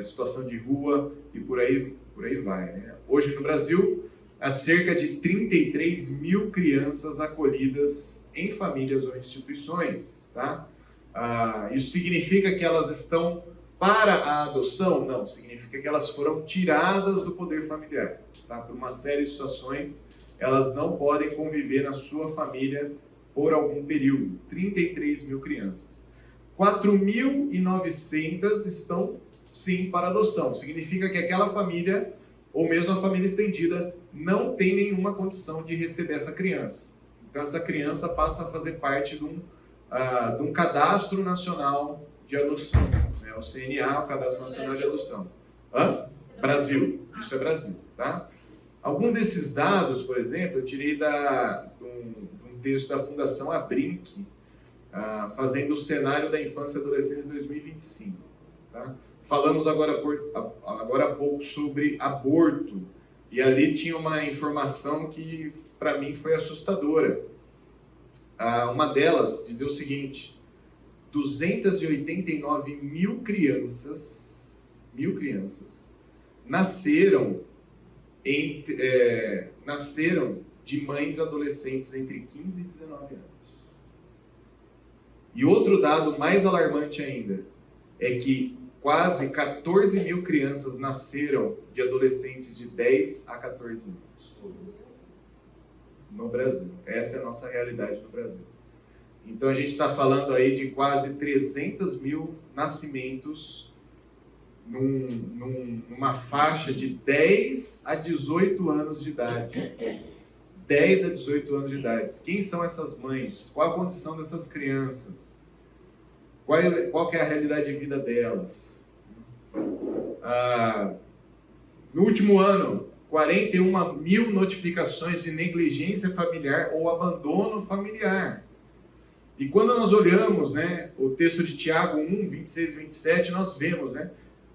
situação de rua e por aí vai, né? Hoje no Brasil, há cerca de 33 mil crianças acolhidas em famílias ou instituições, tá? Isso significa que elas estão para a adoção? Não, significa que elas foram tiradas do poder familiar, tá? Por uma série de situações, elas não podem conviver na sua família por algum período. 33 mil crianças. 4.900 estão, sim, para adoção. Significa que aquela família, ou mesmo a família estendida, não tem nenhuma condição de receber essa criança. Então, essa criança passa a fazer parte de um cadastro nacional de adoção, né? O CNA, o Cadastro Nacional de Adoção. Brasil, isso é Brasil, tá? Algum desses dados, por exemplo, eu tirei de um texto da Fundação Abrinq, fazendo o cenário da infância e adolescência em 2025. Tá? Falamos agora há pouco sobre aborto, e ali tinha uma informação que para mim foi assustadora. Uma delas dizia o seguinte: 289 mil crianças nasceram de mães adolescentes entre 15 e 19 anos. E outro dado mais alarmante ainda é que quase 14 mil crianças nasceram de adolescentes de 10 a 14 anos. No Brasil. Essa é a nossa realidade no Brasil. Então a gente está falando aí de quase 300 mil nascimentos numa faixa de 10 a 18 anos de idade. 10 a 18 anos de idade. Quem são essas mães? Qual a condição dessas crianças? Qual que é a realidade de vida delas? No último ano, 41 mil notificações de negligência familiar ou abandono familiar. E quando nós olhamos, né, o texto de Tiago 1, 26 e 27, nós vemos, né,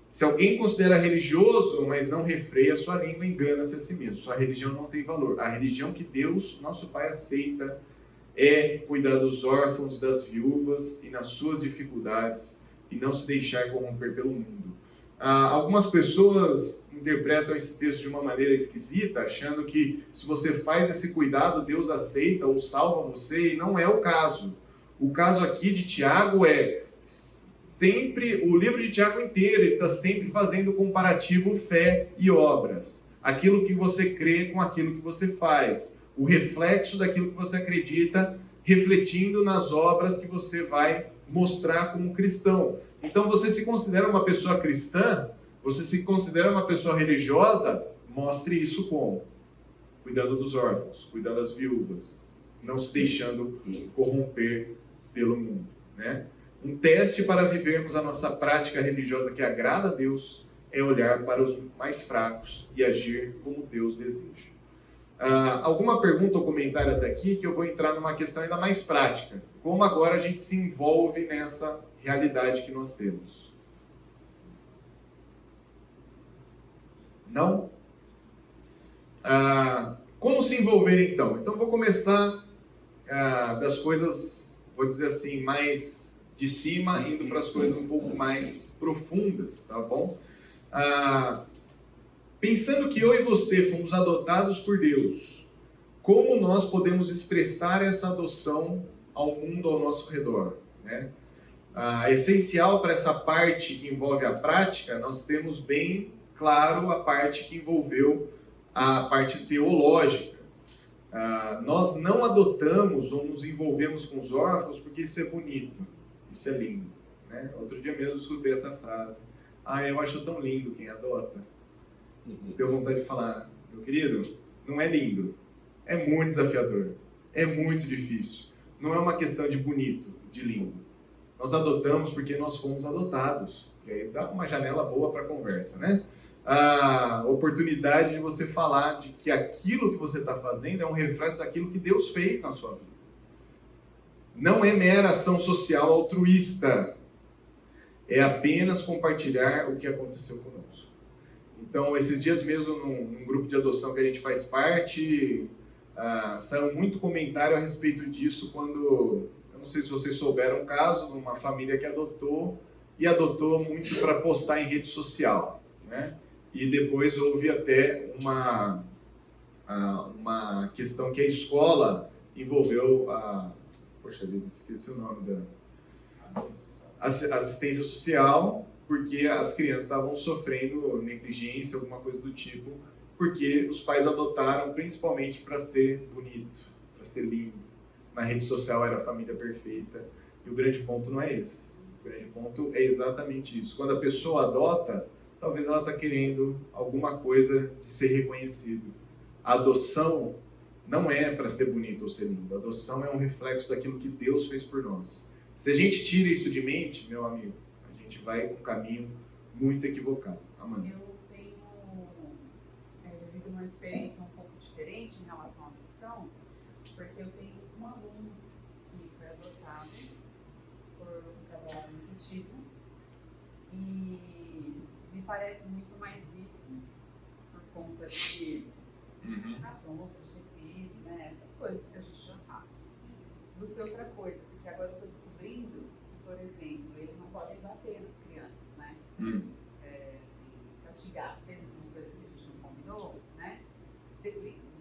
se alguém considera religioso, mas não refreia sua língua, engana-se a si mesmo. Sua religião não tem valor. A religião que Deus, nosso Pai, aceita é cuidar dos órfãos, das viúvas e nas suas dificuldades e não se deixar corromper pelo mundo. Algumas pessoas interpretam esse texto de uma maneira esquisita, achando que se você faz esse cuidado, Deus aceita ou salva você, e não é o caso. O caso aqui de Tiago é sempre, o livro de Tiago inteiro, ele está sempre fazendo comparativo fé e obras. Aquilo que você crê com aquilo que você faz. O reflexo daquilo que você acredita, refletindo nas obras que você vai mostrar como cristão. Então, você se considera uma pessoa cristã? Você se considera uma pessoa religiosa? Mostre isso como? Cuidando dos órfãos, cuidando das viúvas, não se deixando corromper pelo mundo, né? Um teste para vivermos a nossa prática religiosa que agrada a Deus é olhar para os mais fracos e agir como Deus deseja. Alguma pergunta ou comentário até aqui, que eu vou entrar numa questão ainda mais prática. Como agora a gente se envolve nessa realidade que nós temos? Não? Como se envolver então? Então vou começar das coisas, vou dizer assim, mais de cima, indo para as coisas um pouco mais profundas, tá bom? Pensando que eu e você fomos adotados por Deus, como nós podemos expressar essa adoção ao mundo ao nosso redor, né? Essencial para essa parte que envolve a prática, nós temos bem claro a parte que envolveu a parte teológica. Nós não adotamos ou nos envolvemos com os órfãos porque isso é bonito, isso é lindo, né? Outro dia mesmo eu escutei essa frase: eu acho tão lindo quem adota. Deu vontade de falar: meu querido, não é lindo, é muito desafiador, é muito difícil. Não é uma questão de bonito, de lindo. Nós adotamos porque nós fomos adotados. E aí dá uma janela boa para a conversa, né? A oportunidade de você falar de que aquilo que você está fazendo é um reflexo daquilo que Deus fez na sua vida. Não é mera ação social altruísta. É apenas compartilhar o que aconteceu conosco. Então, esses dias mesmo, num grupo de adoção que a gente faz parte, saiu muito comentário a respeito disso quando, eu não sei se vocês souberam, um caso de uma família que adotou muito para postar em rede social, né? E depois houve até uma questão que a escola envolveu poxa vida, esqueci o nome da assistência social, porque as crianças estavam sofrendo negligência, alguma coisa do tipo, porque os pais adotaram principalmente para ser bonito, para ser lindo. Na rede social era a família perfeita, e o grande ponto não é esse. O grande ponto é exatamente isso. Quando a pessoa adota, talvez ela está querendo alguma coisa de ser reconhecido. A adoção não é para ser bonito ou ser lindo. A adoção é um reflexo daquilo que Deus fez por nós. Se a gente tira isso de mente, meu amigo, a gente vai com um caminho muito equivocado. Amanda. Eu tenho vivido uma experiência um pouco diferente em relação à adoção, porque eu tenho um aluno que foi adotado por um casal afetivo e me parece muito mais isso por conta de vontade de ter filho, né, essas coisas que a gente já sabe, do que outra coisa, porque agora eu estou descobrindo que, por exemplo, eles não podem bater nas crianças, né? Assim, castigar, fez alguma coisa que a gente não combinou, né? Não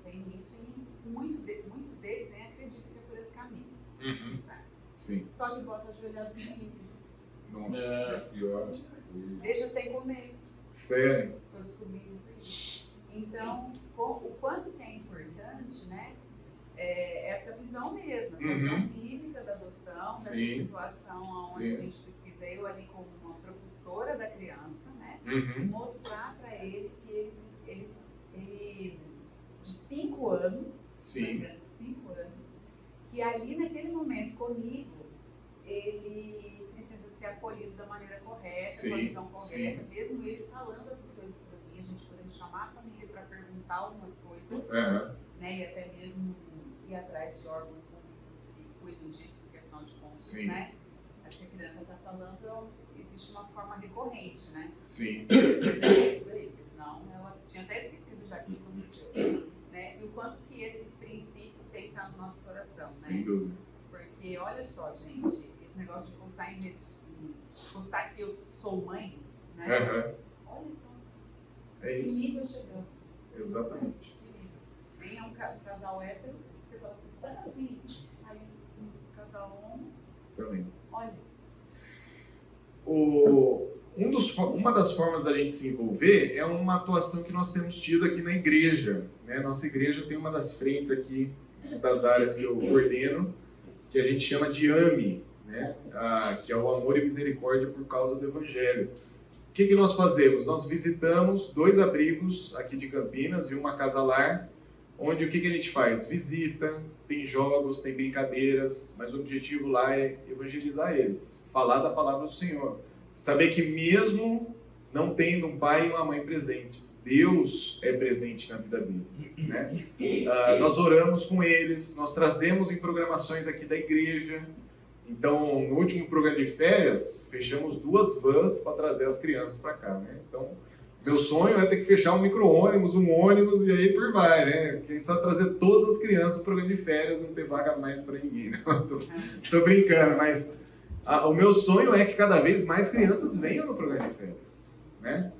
tem isso e muitos deles nem acreditam que é por esse caminho que faz. Sim. Só que bota ajoelhado no filho. Nossa, pior. Deixa sem comer. Sério? Estou descobrindo isso aí. Então, o quanto que é importante, né? Essa visão mesmo, essa visão bíblica da adoção, dessa situação onde a gente precisa, eu ali como uma professora da criança, né? Mostrar para ele que ele de 5 anos, criança de 5 anos, que ali naquele momento comigo, ele precisa ser acolhido da maneira correta, com a visão correta, mesmo ele falando essas coisas para mim, a gente podendo chamar a família para perguntar algumas coisas, né, e até mesmo ir atrás de órgãos públicos que cuidam disso, porque afinal de contas, né, se a criança está falando, existe uma forma recorrente, né? Sim. Isso aí, porque senão ela tinha até esquecido já que aconteceu, né? E o quanto que esse princípio tem que estar no nosso coração, né? Sem dúvida. Porque olha só, gente, esse negócio de postar em rede, postar que eu sou mãe, né? Olha só, é que isso. nível chegamos. Exatamente. Vem um casal hétero, você fala assim, como assim? Aí um casal homem, Também. olha. Uma das formas da gente se envolver é uma atuação que nós temos tido aqui na igreja, né? Nossa igreja tem uma das frentes aqui, das áreas que eu coordeno, que a gente chama de AME, né? Que é o Amor e Misericórdia por Causa do Evangelho. O que nós fazemos? Nós visitamos 2 abrigos aqui de Campinas e uma casa lar, onde o que a gente faz? Visita, tem jogos, tem brincadeiras, mas o objetivo lá é evangelizar eles, falar da palavra do Senhor. Saber que mesmo não tendo um pai e uma mãe presentes, Deus é presente na vida deles, né? Nós oramos com eles, nós trazemos em programações aqui da igreja. Então, no último programa de férias, fechamos 2 vans para trazer as crianças para cá, né? Então, Meu sonho é ter que fechar um micro-ônibus, um ônibus e aí por vai, né? Quem sabe trazer todas as crianças para o programa de férias, não ter vaga mais para ninguém. Né? Tô brincando, mas o meu sonho é que cada vez mais crianças venham no programa de férias, né?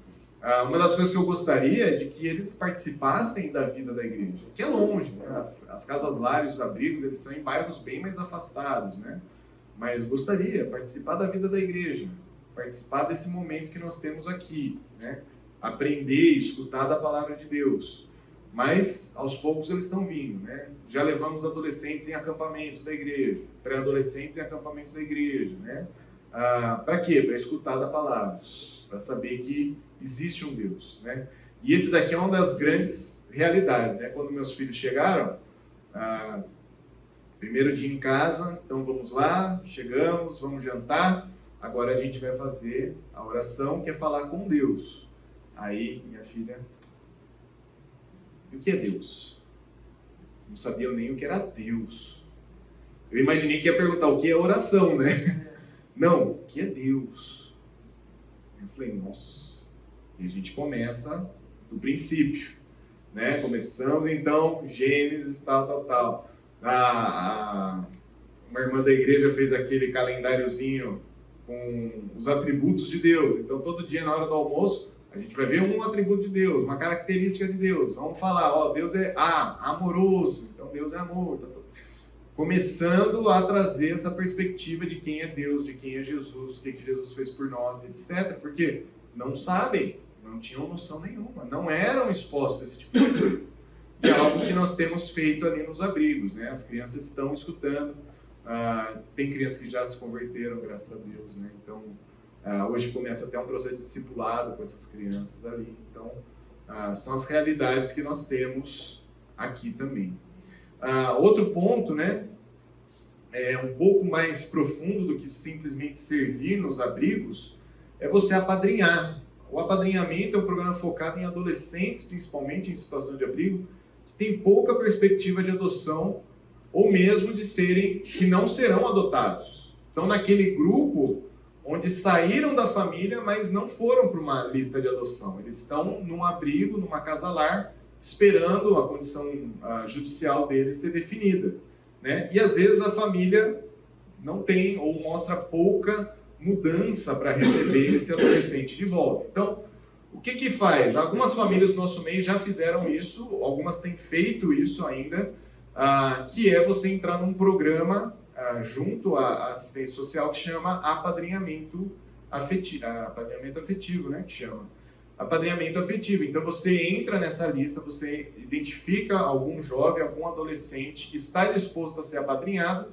Uma das coisas que eu gostaria é de que eles participassem da vida da igreja, que é longe, né? As casas lares, os abrigos, eles são em bairros bem mais afastados, né? Mas gostaria de participar da vida da igreja, participar desse momento que nós temos aqui, né? Aprender, escutar da palavra de Deus. Mas, aos poucos, eles estão vindo, né? Já levamos adolescentes em acampamentos da igreja, pré-adolescentes em acampamentos da igreja, né? Para quê? Para escutar da palavra, para saber que existe um Deus, né? E esse daqui é uma das grandes realidades, né? Quando meus filhos chegaram, primeiro dia em casa, então vamos lá, chegamos, vamos jantar, agora a gente vai fazer a oração, que é falar com Deus. Aí, minha filha, o que é Deus? Não sabia nem o que era Deus. Eu imaginei que ia perguntar o que é oração, né? Não, o que é Deus? Eu falei, nossa. E a gente começa do princípio, né? Começamos então, Gênesis, tal. Uma irmã da igreja fez aquele calendáriozinho com os atributos de Deus. Então, todo dia na hora do almoço, a gente vai ver um atributo de Deus, uma característica de Deus. Vamos falar, Deus é amoroso, então Deus é amor. Começando a trazer essa perspectiva de quem é Deus, de quem é Jesus, o que Jesus fez por nós, etc. Porque não sabem, não tinham noção nenhuma, não eram expostos a esse tipo de coisa. E é algo que nós temos feito ali nos abrigos, né? As crianças estão escutando, tem crianças que já se converteram, graças a Deus, né? Então, hoje começa até um processo de discipulado com essas crianças ali. Então, são as realidades que nós temos aqui também. Outro ponto, né, é um pouco mais profundo do que simplesmente servir nos abrigos, é você apadrinhar. O apadrinhamento é um programa focado em adolescentes, principalmente em situação de abrigo, que tem pouca perspectiva de adoção ou mesmo que não serão adotados. Então, naquele grupo onde saíram da família, mas não foram para uma lista de adoção. Eles estão num abrigo, numa casa-lar, esperando a condição judicial deles ser definida, né? E às vezes a família não tem ou mostra pouca mudança para receber esse adolescente de volta. Então, o que faz? Algumas famílias do nosso meio já fizeram isso, algumas têm feito isso ainda, que é você entrar num programa junto à assistência social que chama apadrinhamento afetivo, né? Que chama apadrinhamento afetivo. Então você entra nessa lista, você identifica algum jovem, algum adolescente que está disposto a ser apadrinhado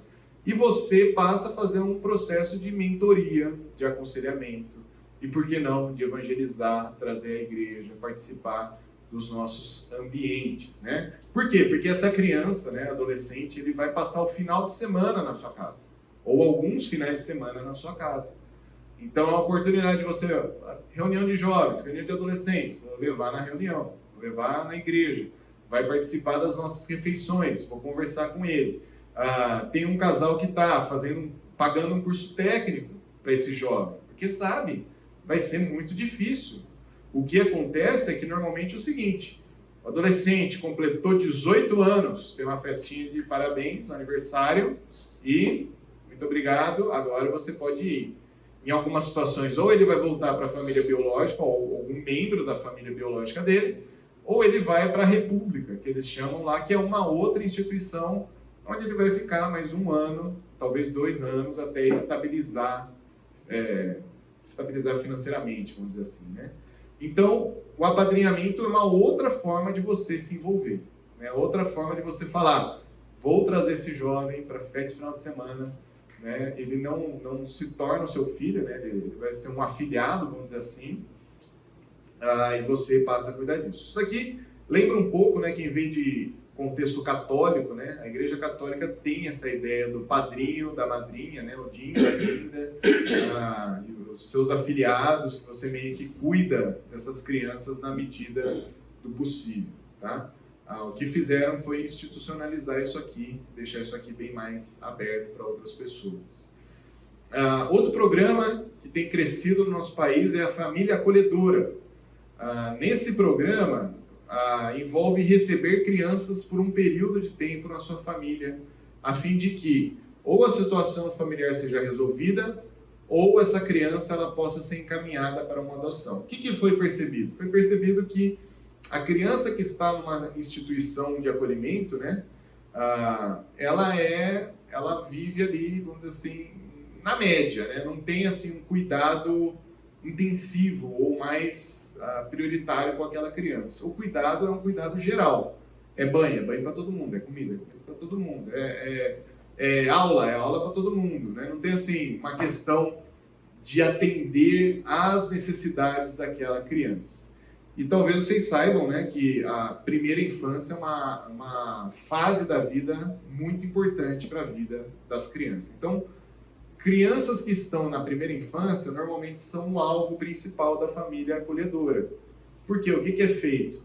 e você passa a fazer um processo de mentoria, de aconselhamento e, por que não, de evangelizar, trazer a igreja, participar dos nossos ambientes, né? Por quê? Porque essa criança, né, adolescente, ele vai passar o final de semana na sua casa, ou alguns finais de semana na sua casa. Então, a oportunidade de você, reunião de jovens, reunião de adolescentes, vou levar na reunião, vou levar na igreja, vai participar das nossas refeições, vou conversar com ele. Tem um casal que está pagando um curso técnico para esse jovem, porque sabe, vai ser muito difícil. O que acontece é que normalmente é o seguinte, o adolescente completou 18 anos, tem uma festinha de parabéns, um aniversário, e muito obrigado, agora você pode ir. Em algumas situações, ou ele vai voltar para a família biológica, ou algum membro da família biológica dele, ou ele vai para a República, que eles chamam lá, que é uma outra instituição, onde ele vai ficar mais 1 ano, talvez 2 anos, até estabilizar financeiramente, vamos dizer assim, né? Então, o apadrinhamento é uma outra forma de você se envolver, né? Outra forma de você falar, vou trazer esse jovem para ficar esse final de semana, né? Ele não se torna o seu filho, né? Ele vai ser um afilhado, vamos dizer assim, e você passa a cuidar disso. Isso aqui lembra um pouco, né, quem vem de contexto católico, né? A Igreja Católica tem essa ideia do padrinho, da madrinha, né? O dinho, a linda, os seus afiliados, que você meio que cuida dessas crianças na medida do possível, tá? O que fizeram foi institucionalizar isso aqui, deixar isso aqui bem mais aberto para outras pessoas. Outro programa que tem crescido no nosso país é a Família Acolhedora. Nesse programa, envolve receber crianças por um período de tempo na sua família, a fim de que ou a situação familiar seja resolvida, ou essa criança ela possa ser encaminhada para uma adoção. O que foi percebido? Foi percebido que a criança que está numa instituição de acolhimento, né, ela vive ali, vamos dizer assim, na média, né, não tem assim um cuidado intensivo ou mais prioritário com aquela criança. O cuidado é um cuidado geral. É banho para todo mundo, é comida para todo mundo, é aula para todo mundo, né? Não tem assim uma questão de atender às necessidades daquela criança. E talvez vocês saibam, né, que a primeira infância é uma fase da vida muito importante para a vida das crianças. Então, crianças que estão na primeira infância normalmente são o alvo principal da família acolhedora. Porque o que é feito?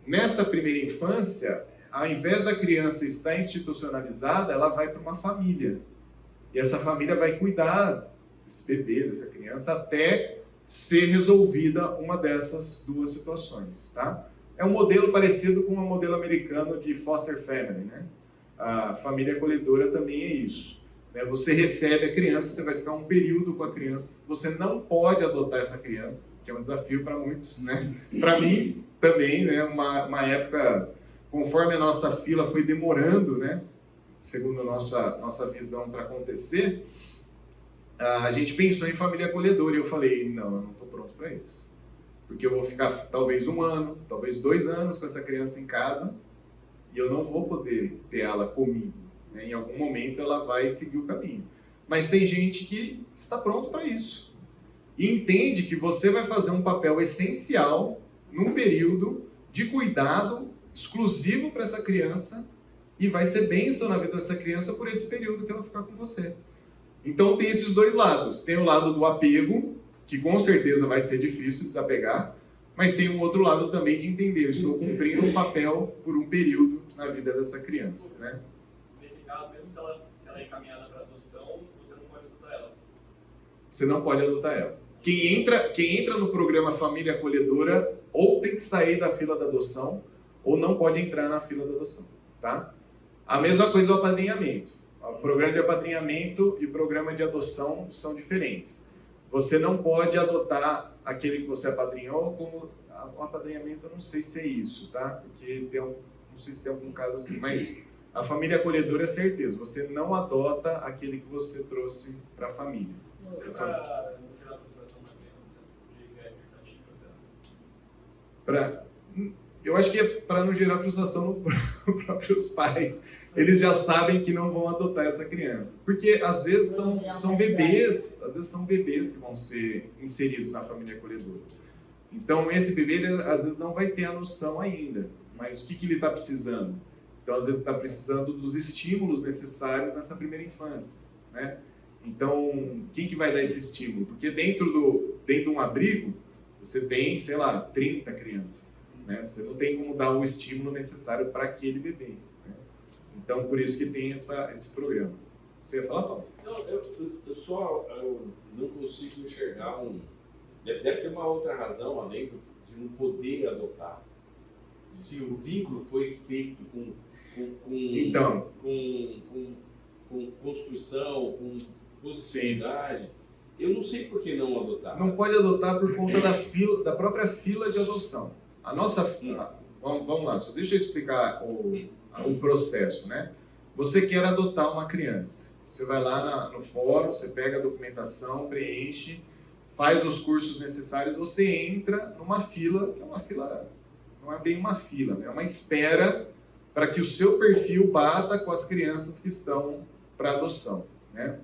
Nessa primeira infância, ao invés da criança estar institucionalizada, ela vai para uma família. E essa família vai cuidar desse bebê, dessa criança, até ser resolvida uma dessas duas situações. Tá? É um modelo parecido com o modelo americano de foster family, né? A família acolhedora também é isso. Você recebe a criança, você vai ficar um período com a criança. Você não pode adotar essa criança, que é um desafio para muitos, né? Para mim também, né? Uma época, conforme a nossa fila foi demorando, né? Segundo a nossa visão para acontecer, a gente pensou em família acolhedora e eu falei, não, eu não estou pronto para isso. Porque eu vou ficar talvez 1 ano, talvez 2 anos com essa criança em casa e eu não vou poder ter ela comigo. Em algum momento ela vai seguir o caminho. Mas tem gente que está pronto para isso. E entende que você vai fazer um papel essencial num período de cuidado exclusivo para essa criança e vai ser bênção na vida dessa criança por esse período que ela ficar com você. Então tem esses dois lados. Tem o lado do apego, que com certeza vai ser difícil desapegar, mas tem um outro lado também de entender, eu estou cumprindo um papel por um período na vida dessa criança, né? Nesse caso, mesmo se ela é encaminhada para adoção, você não pode adotar ela. Você não pode adotar ela. Quem entra no programa Família Acolhedora ou tem que sair da fila da adoção ou não pode entrar na fila da adoção, tá? A mesma coisa o apadrinhamento. O programa de apadrinhamento e o programa de adoção são diferentes. Você não pode adotar aquele que você apadrinhou, como o apadrinhamento eu não sei se é isso, tá? Porque não sei se tem algum caso assim, mas a família acolhedora é certeza, você não adota aquele que você trouxe para a família. Você para não gerar frustração na criança, de criar expectativas dela. Eu acho que é para não gerar frustração nos próprios pais. Eles já sabem que não vão adotar essa criança. Porque às vezes são bebês que vão ser inseridos na família acolhedora. Então esse bebê, ele, às vezes, não vai ter a noção ainda. Mas o que ele está precisando? Então, às vezes, está precisando dos estímulos necessários nessa primeira infância, né? Então, quem que vai dar esse estímulo? Porque dentro de um abrigo, você tem, sei lá, 30 crianças, né? Você não tem como dar o estímulo necessário para aquele bebê, né? Então, por isso que tem esse programa. Você ia falar, Paulo? Não, eu não consigo enxergar Deve ter uma outra razão, além de não poder adotar. Se o vínculo foi feito com construção, com possibilidade, eu não sei por que não adotar. Não pode adotar por conta da própria fila de adoção. A nossa fila... Vamos lá, só deixa eu explicar o processo, né? Você quer adotar uma criança. Você vai lá no fórum, você pega a documentação, preenche, faz os cursos necessários, você entra numa fila, que é uma fila... Não é bem uma fila, né? É uma espera para que o seu perfil bata com as crianças que estão para adoção, né?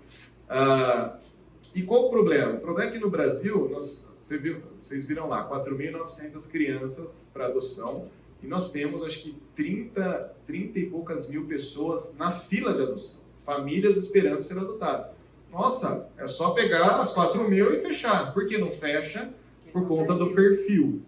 E qual o problema? O problema é que no Brasil, vocês viram lá, 4.900 crianças para adoção e nós temos, acho que 30 e poucas mil pessoas na fila de adoção, famílias esperando ser adotadas. Nossa, é só pegar as 4.000 e fechar. Por que não fecha? Por conta do perfil.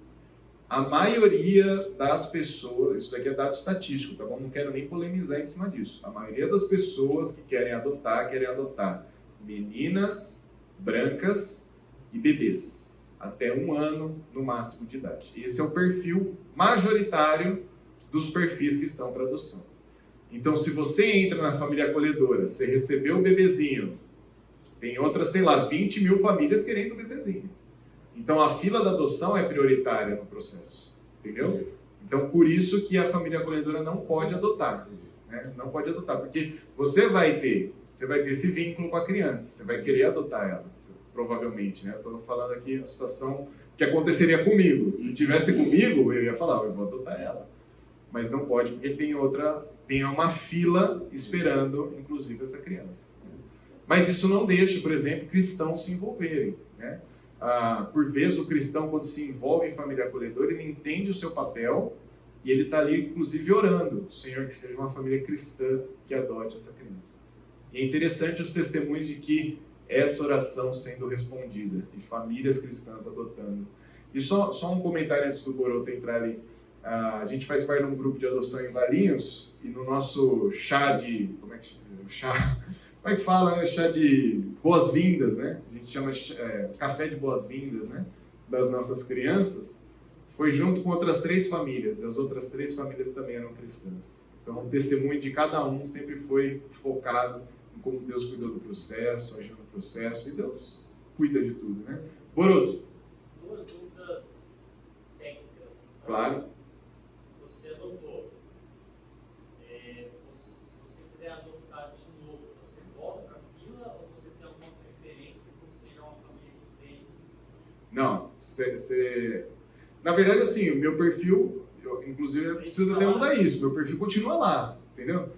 A maioria das pessoas, isso daqui é dado estatístico, tá bom? Não quero nem polemizar em cima disso. A maioria das pessoas que querem adotar meninas, brancas e bebês. até 1 ano no máximo de idade. Esse é o perfil majoritário dos perfis que estão para adoção. Então, se você entra na família acolhedora, você recebeu o bebezinho, tem outras, sei lá, 20 mil famílias querendo o bebezinho. Então, a fila da adoção é prioritária no processo, entendeu? Então, por isso que a família acolhedora não pode adotar, né? Não pode adotar, porque você vai ter esse vínculo com a criança, você vai querer adotar ela, provavelmente, né? Eu estou falando aqui uma situação que aconteceria comigo. Se tivesse comigo, eu ia falar, eu vou adotar ela. Mas não pode, porque tem uma fila esperando, inclusive, essa criança. Mas isso não deixa, por exemplo, cristãos se envolverem, né? Por vezes, o cristão, quando se envolve em família acolhedora, ele entende o seu papel e ele está ali, inclusive, orando. Senhor, que seja uma família cristã que adote essa criança. E é interessante os testemunhos de que essa oração sendo respondida e famílias cristãs adotando. E só um comentário antes do Boroto entrar ali. A gente faz parte de um grupo de adoção em Valinhos e no nosso chá de... Como é que fala, né? Chá de boas-vindas, né? A gente chama de café de boas-vindas, né? Das nossas crianças. Foi junto com outras 3 famílias. E as outras 3 famílias também eram cristãs. Então, o testemunho de cada um sempre foi focado em como Deus cuidou do processo, agiu no processo. E Deus cuida de tudo, né? Boroto. 2 dúvidas técnicas. Claro. Você adotou. Se você quiser adotar de novo, você volta para a fila ou você tem alguma preferência por ser uma família que tem? Não, na verdade, assim, o meu perfil, inclusive eu preciso até mudar isso, meu perfil continua lá, entendeu?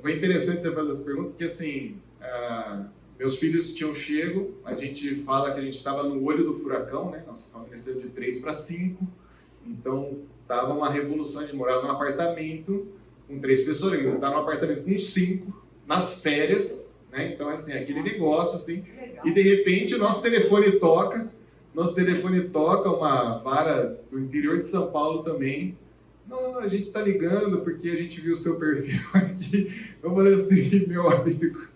Foi interessante você fazer essa pergunta, porque assim, meus filhos tinham chego, a gente fala que a gente estava no olho do furacão, né? Nossa família saiu de 3 para 5, então estava uma revolução de morar num apartamento com 3 pessoas, estava num apartamento com 5, nas férias, né? Então, assim, aquele negócio, assim, e de repente o nosso telefone toca, uma vara do interior de São Paulo também. Não, a gente está ligando porque a gente viu o seu perfil aqui. Eu falei assim, meu amigo,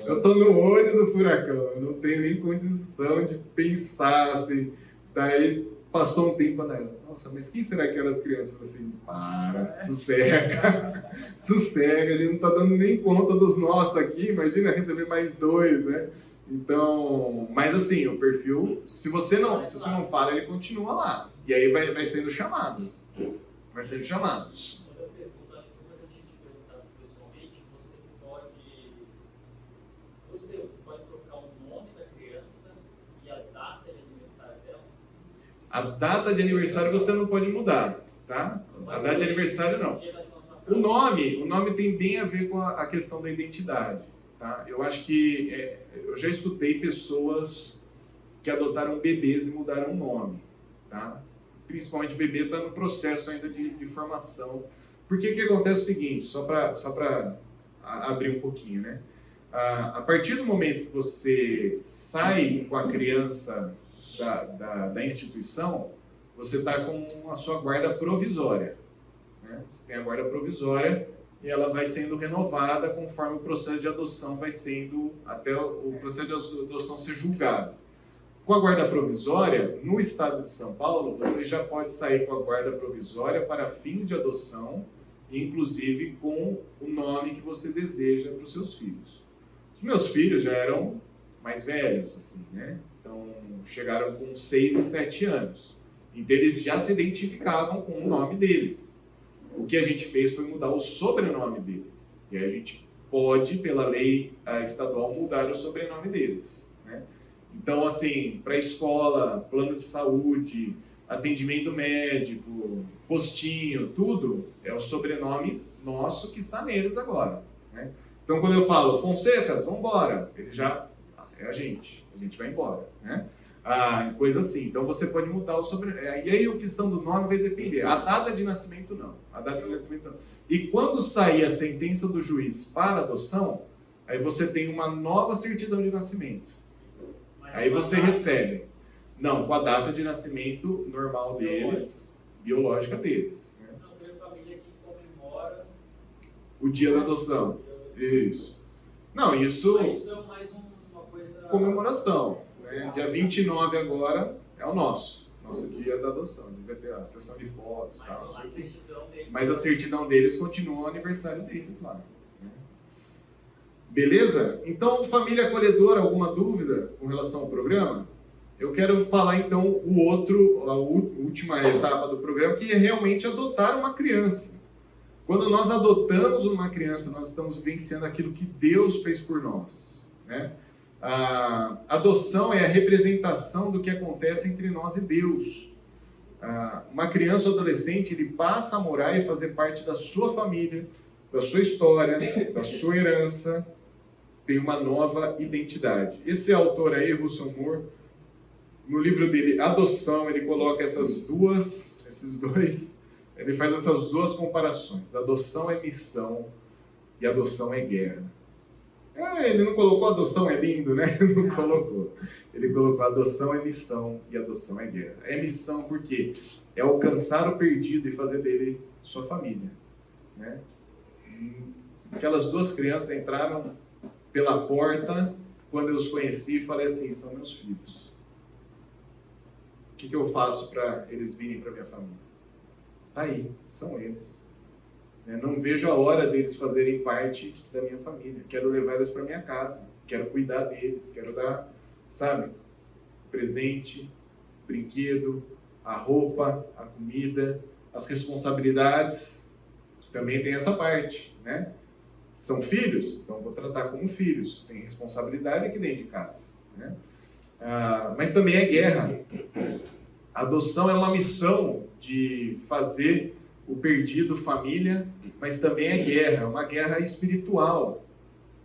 eu estou no olho do furacão, eu não tenho nem condição de pensar assim. Daí passou um tempo, né? Nossa, mas quem será que eram as crianças? Eu falei assim, sossega, ele não está dando nem conta dos nossos aqui, imagina receber mais 2, né? Então, mas assim, o perfil, se você não fala, ele continua lá. E aí vai sendo chamado. Vai sendo chamado. Outra pergunta, acho que é importante a gente perguntar pessoalmente, você pode trocar o nome da criança e a data de aniversário dela? A data de aniversário você não pode mudar, tá? A data de aniversário não. O nome tem bem a ver com a questão da identidade, tá? Eu acho que eu já escutei pessoas que adotaram bebês e mudaram o nome, tá? Principalmente bebê está no processo ainda de formação. Porque que acontece o seguinte, só para abrir um pouquinho, né? A partir do momento que você sai com a criança da instituição, você está com a sua guarda provisória, né? Você tem a guarda provisória e ela vai sendo renovada conforme o processo de adoção vai sendo, até o processo de adoção ser julgado. Com a guarda provisória, no estado de São Paulo, você já pode sair com a guarda provisória para fins de adoção, inclusive com o nome que você deseja para os seus filhos. Os meus filhos já eram mais velhos, assim, né? Então, chegaram com 6 e 7 anos. Então, eles já se identificavam com o nome deles. O que a gente fez foi mudar o sobrenome deles. E aí a gente pode, pela lei estadual, mudar o sobrenome deles, né? Então, assim, para escola, plano de saúde, atendimento médico, postinho, tudo é o sobrenome nosso que está neles agora, né? Então, quando eu falo Fonsecas, vamos embora, ele já é a gente vai embora, né? Coisa assim. Então, você pode mudar o sobrenome. E aí, a questão do nome vai depender. A data de nascimento, não. E quando sair a sentença do juiz para adoção, aí você tem uma nova certidão de nascimento. Aí você recebe. Não, com a data de nascimento normal deles, biológica deles. Né? Não, tem família que comemora o dia da adoção. Isso. Não, isso... Mas isso é mais uma coisa... comemoração. Né? né? Dia 29 agora é o nosso dia da adoção. A gente vai ter a sessão de fotos e tal, não sei o quê. Mas a certidão deles continua o aniversário deles lá. Né? Beleza? Então, família acolhedora, alguma dúvida com relação ao programa? Eu quero falar então a última etapa do programa, que é realmente adotar uma criança. Quando nós adotamos uma criança, nós estamos vivenciando aquilo que Deus fez por nós. Né? A adoção é a representação do que acontece entre nós e Deus. Uma criança ou adolescente, ele passa a morar e fazer parte da sua família, da sua história, da sua herança, tem uma nova identidade. Esse autor aí, Russell Moore, no livro dele, Adoção, ele coloca ele faz essas duas comparações. Adoção é missão e adoção é guerra. Ele não colocou adoção é lindo, né? Não colocou. Ele colocou adoção é missão e adoção é guerra. É missão porque é alcançar o perdido e fazer dele sua família. Né? Aquelas duas crianças entraram pela porta quando eu os conheci e falei assim, são meus filhos. O que eu faço para eles virem para minha família? Tá aí, são eles. Não vejo a hora deles fazerem parte da minha família. Quero levar eles para minha casa. Quero cuidar deles. Quero dar, presente, brinquedo, a roupa, a comida, as responsabilidades. Também tem essa parte, né? São filhos? Então vou tratar como filhos. Tem responsabilidade aqui dentro de casa, né? Mas também é guerra. A adoção é uma missão de fazer o perdido família, mas também é guerra, uma guerra espiritual.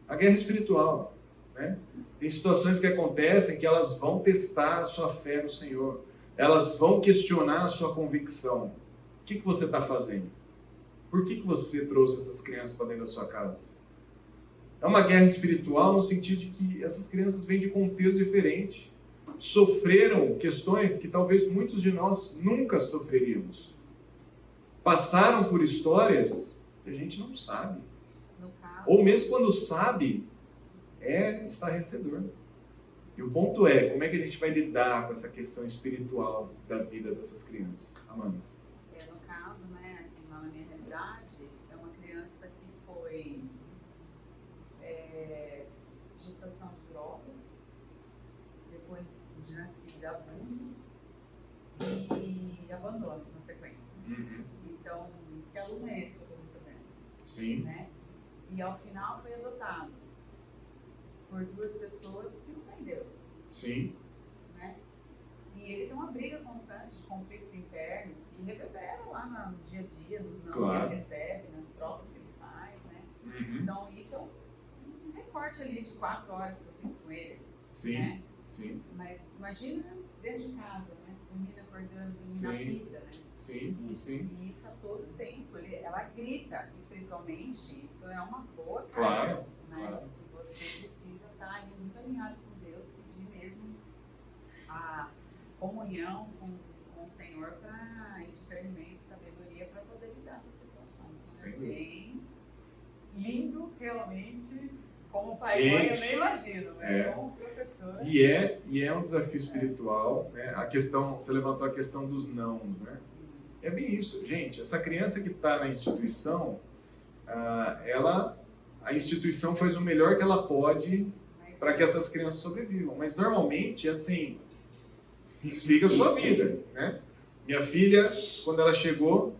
A guerra espiritual, né? Tem situações que acontecem que elas vão testar a sua fé no Senhor. Elas vão questionar a sua convicção. O que você está fazendo? Por que você trouxe essas crianças para dentro da sua casa? É uma guerra espiritual no sentido de que essas crianças vêm de contexto diferente. Sofreram questões que talvez muitos de nós nunca sofreríamos. Passaram por histórias que a gente não sabe. Ou mesmo quando sabe, é estarrecedor. E o ponto é, como é que a gente vai lidar com essa questão espiritual da vida dessas crianças? Amanda? No caso, né, assim, lá na minha realidade, é uma criança que foi gestação de droga, depois de nascida, abuso e abandono na sequência. Uhum. Então, que aluno é esse que eu estou recebendo? Sim. Né? E ao final foi adotado por duas pessoas que não têm Deus. Sim. Né? E ele tem uma briga constante de conflitos internos que reverberam lá no dia a dia, nos não que ele recebe, nas trocas que ele faz. Né? Uhum. Então, isso é um recorte ali de 4 horas que eu fico com ele. Sim. Né? Sim. Mas imagina dentro de casa, né? Dormindo, acordando, dormindo na vida, né? Sim, sim. E isso a todo tempo. Ela grita espiritualmente, isso é uma boa carga. Claro, Né? claro. Você precisa estar aí muito alinhado com Deus, pedir mesmo a comunhão com o Senhor para discernimento, sabedoria para poder lidar com as situações. É bem lindo, realmente. Como pai e mãe, eu nem imagino, mas como professora... E é um desafio espiritual, né? A questão, você levantou a questão dos nãos, né? É bem isso, gente. Essa criança que está na instituição, a instituição faz o melhor que ela pode para que essas crianças sobrevivam. Mas normalmente, assim, siga a sua vida, né? Minha filha, quando ela chegou,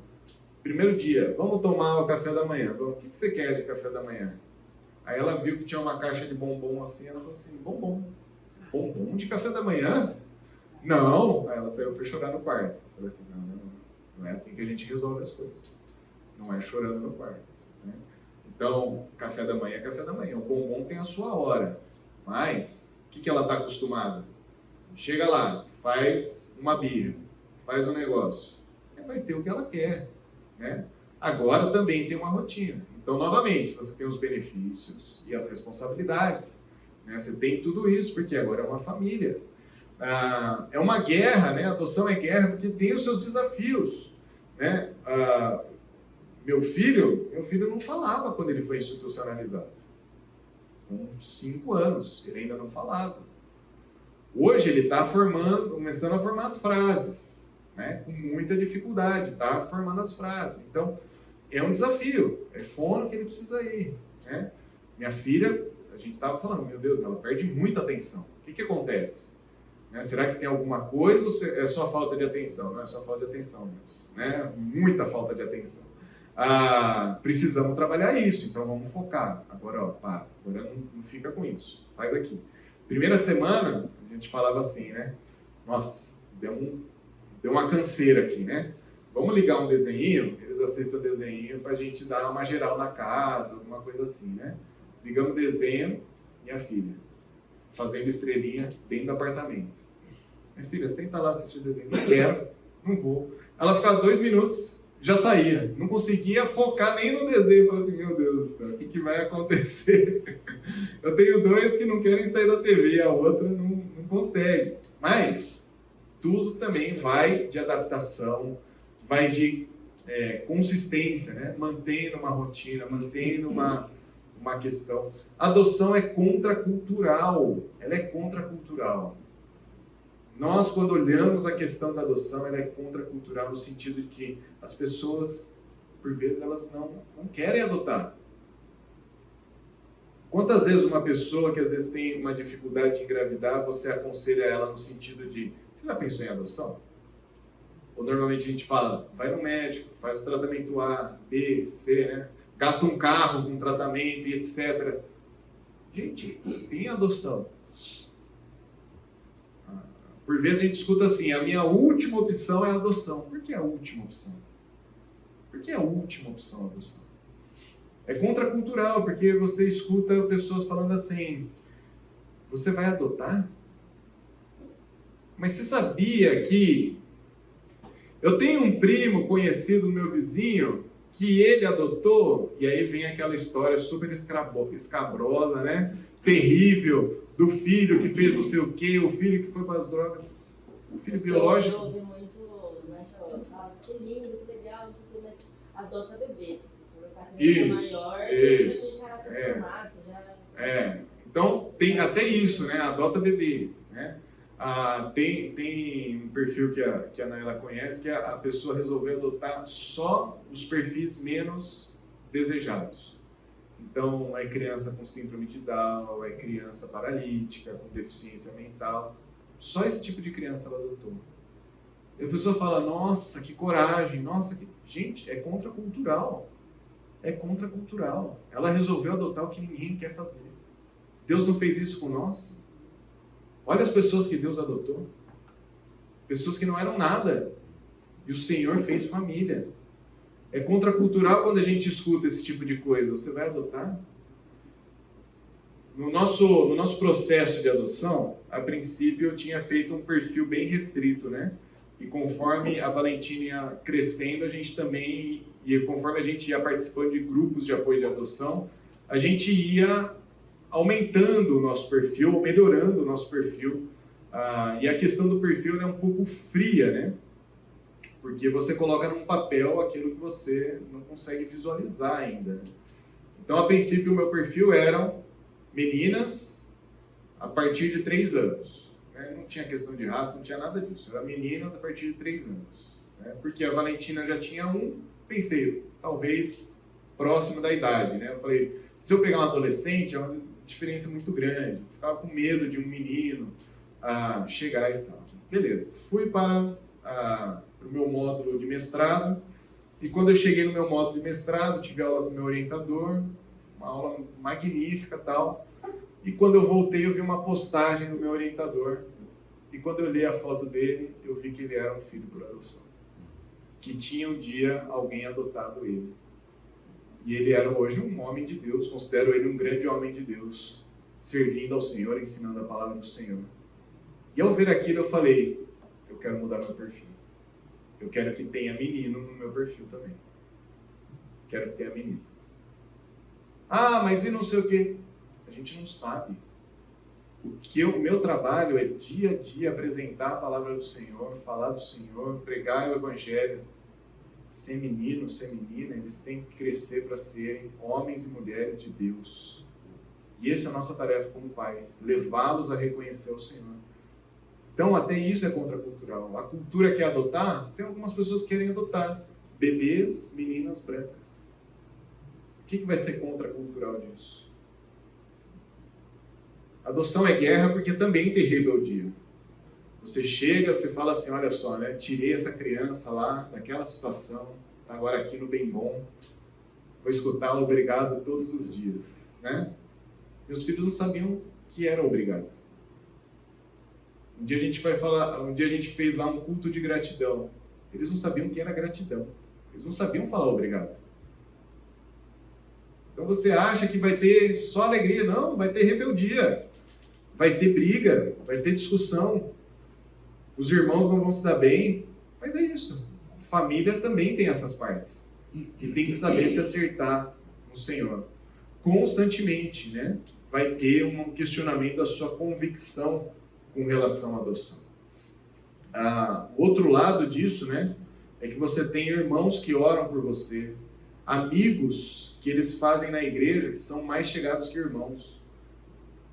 primeiro dia, vamos tomar o café da manhã. O que você quer de café da manhã? Aí ela viu que tinha uma caixa de bombom assim, ela falou assim, bombom de café da manhã? Não! Aí ela saiu e foi chorar no quarto. Eu falei assim, não é assim que a gente resolve as coisas. Não é chorando no quarto. Né? Então, café da manhã é café da manhã. O bombom tem a sua hora. Mas, o que ela está acostumada? Chega lá, faz uma birra, faz um negócio. Vai ter o que ela quer. Né? Agora também tem uma rotina. Então, novamente, você tem os benefícios e as responsabilidades. Né? Você tem tudo isso, porque agora é uma família. É uma guerra, né? A adoção é guerra, porque tem os seus desafios. Né? Meu filho não falava quando ele foi institucionalizado. Com 5 anos, ele ainda não falava. Hoje ele está começando a formar as frases, né? Com muita dificuldade, está formando as frases. Então, é um desafio, é fono que ele precisa ir, né? Minha filha, a gente estava falando, meu Deus, ela perde muita atenção. O que acontece? Né? Será que tem alguma coisa ou é só falta de atenção? Não é só falta de atenção, Deus, né? Muita falta de atenção. Precisamos trabalhar isso, então vamos focar. Agora, agora não fica com isso, faz aqui. Primeira semana, a gente falava assim, né? Nossa, deu uma canseira aqui, né? Vamos ligar um desenho, eles assistem o desenho pra gente dar uma geral na casa, alguma coisa assim, né? Ligamos o desenho, minha filha, fazendo estrelinha dentro do apartamento. Minha filha, senta lá assistir o desenho. Não quero, não vou. Ela ficava 2 minutos, já saía. Não conseguia focar nem no desenho. Falei assim, meu Deus do céu, o que vai acontecer? Eu tenho 2 que não querem sair da TV, a outra não consegue. Mas tudo também vai de adaptação, vai de consistência, né? Mantendo uma rotina, mantendo uma questão. A adoção é contracultural, ela é contracultural. Nós, quando olhamos a questão da adoção, ela é contracultural no sentido de que as pessoas, por vezes, elas não querem adotar. Quantas vezes uma pessoa que às vezes tem uma dificuldade de engravidar, você aconselha ela no sentido de, você já pensou em adoção? Ou normalmente a gente fala, vai no médico, faz o tratamento A, B, C, né? Gasta um carro com tratamento e etc. Gente, tem adoção. Por vezes a gente escuta assim, a minha última opção é a adoção. Por que a última opção? Por que a última opção a adoção? É contracultural, porque você escuta pessoas falando assim, você vai adotar? Mas você sabia que eu tenho um primo conhecido, meu vizinho, que ele adotou, e aí vem aquela história super escabrosa, né? Terrível, do filho que fez não sei o quê, o filho que foi para as drogas, o filho biológico. Eu ouvi muito, né, que lindo, que legal, não sei o que, mas adota bebê. Se você não está com criança maior, você já tem caráter formado, você já... Então, tem até isso, né? Adota bebê, né? Tem um perfil que a Naila conhece, que a pessoa resolveu adotar só os perfis menos desejados. Então, é criança com síndrome de Down, é criança paralítica, com deficiência mental. Só esse tipo de criança ela adotou. E a pessoa fala, nossa, que coragem, nossa, que... Gente, é contracultural. É contracultural. Ela resolveu adotar o que ninguém quer fazer. Deus não fez isso com nós? Olha as pessoas que Deus adotou. Pessoas que não eram nada. E o Senhor fez família. É contracultural quando a gente escuta esse tipo de coisa. Você vai adotar? No nosso processo de adoção, a princípio eu tinha feito um perfil bem restrito, né? E conforme a Valentina ia crescendo, a gente também, e conforme a gente ia participando de grupos de apoio de adoção, a gente ia aumentando o nosso perfil, ou melhorando o nosso perfil. E a questão do perfil é um pouco fria, né? Porque você coloca num papel aquilo que você não consegue visualizar ainda. Né? Então, a princípio, o meu perfil eram meninas a partir de 3 anos. Né? Não tinha questão de raça, não tinha nada disso. Era meninas a partir de 3 anos. Né? Porque a Valentina já tinha pensei, talvez próximo da idade. Né? Eu falei, se eu pegar um adolescente, é uma diferença muito grande. Eu ficava com medo de um menino chegar e tal. Beleza, fui para o meu módulo de mestrado, e quando eu cheguei no meu módulo de mestrado, tive aula com o meu orientador, uma aula magnífica e tal, e quando eu voltei eu vi uma postagem do meu orientador, e quando eu li a foto dele, eu vi que ele era um filho por adoção, que tinha um dia alguém adotado ele, e ele era hoje um homem de Deus, considero ele um grande homem de Deus, servindo ao Senhor, ensinando a palavra do Senhor. E ao ver aquilo eu falei, eu quero mudar meu perfil. Eu quero que tenha menino no meu perfil também. Quero que tenha menino. Mas e não sei o quê? A gente não sabe. O meu trabalho é dia a dia apresentar a palavra do Senhor, falar do Senhor, pregar o Evangelho. Ser menino, ser menina, eles têm que crescer para serem homens e mulheres de Deus. E essa é a nossa tarefa como pais, levá-los a reconhecer o Senhor. Então, até isso é contracultural. A cultura quer adotar, tem algumas pessoas que querem adotar bebês, meninas brancas. O que vai ser contracultural disso? Adoção é guerra porque também tem rebeldia. Você chega, você fala assim, olha só, né? Tirei essa criança lá daquela situação, tá agora aqui no bem bom, vou escutar o obrigado todos os dias, né? Meus filhos não sabiam que era obrigado. Um dia a gente fez lá um culto de gratidão. Eles não sabiam o que era gratidão. Eles não sabiam falar obrigado. Então você acha que vai ter só alegria? Não, vai ter rebeldia. Vai ter briga, vai ter discussão. Os irmãos não vão se dar bem. Mas é isso. Família também tem essas partes. E tem que saber se acertar no Senhor. Constantemente, né? Vai ter um questionamento da sua convicção com relação à adoção. O outro lado disso, né, é que você tem irmãos que oram por você, amigos que eles fazem na igreja que são mais chegados que irmãos.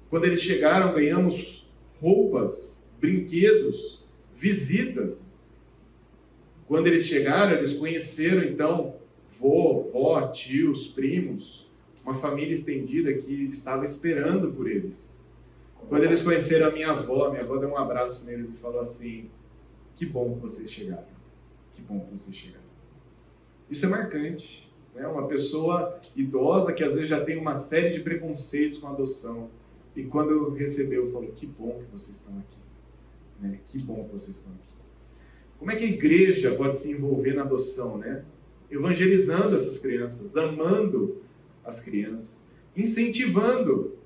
Quando eles chegaram, ganhamos roupas, brinquedos, visitas. Quando eles chegaram, eles conheceram então vó, tios, primos, uma família estendida que estava esperando por eles. Quando eles conheceram a minha avó deu um abraço neles e falou assim, que bom que vocês chegaram. Que bom que vocês chegaram. Isso é marcante, né? Uma pessoa idosa que às vezes já tem uma série de preconceitos com a adoção. E quando recebeu, falou, que bom que vocês estão aqui. Né? Que bom que vocês estão aqui. Como é que a igreja pode se envolver na adoção, né? Evangelizando essas crianças, amando as crianças, incentivando.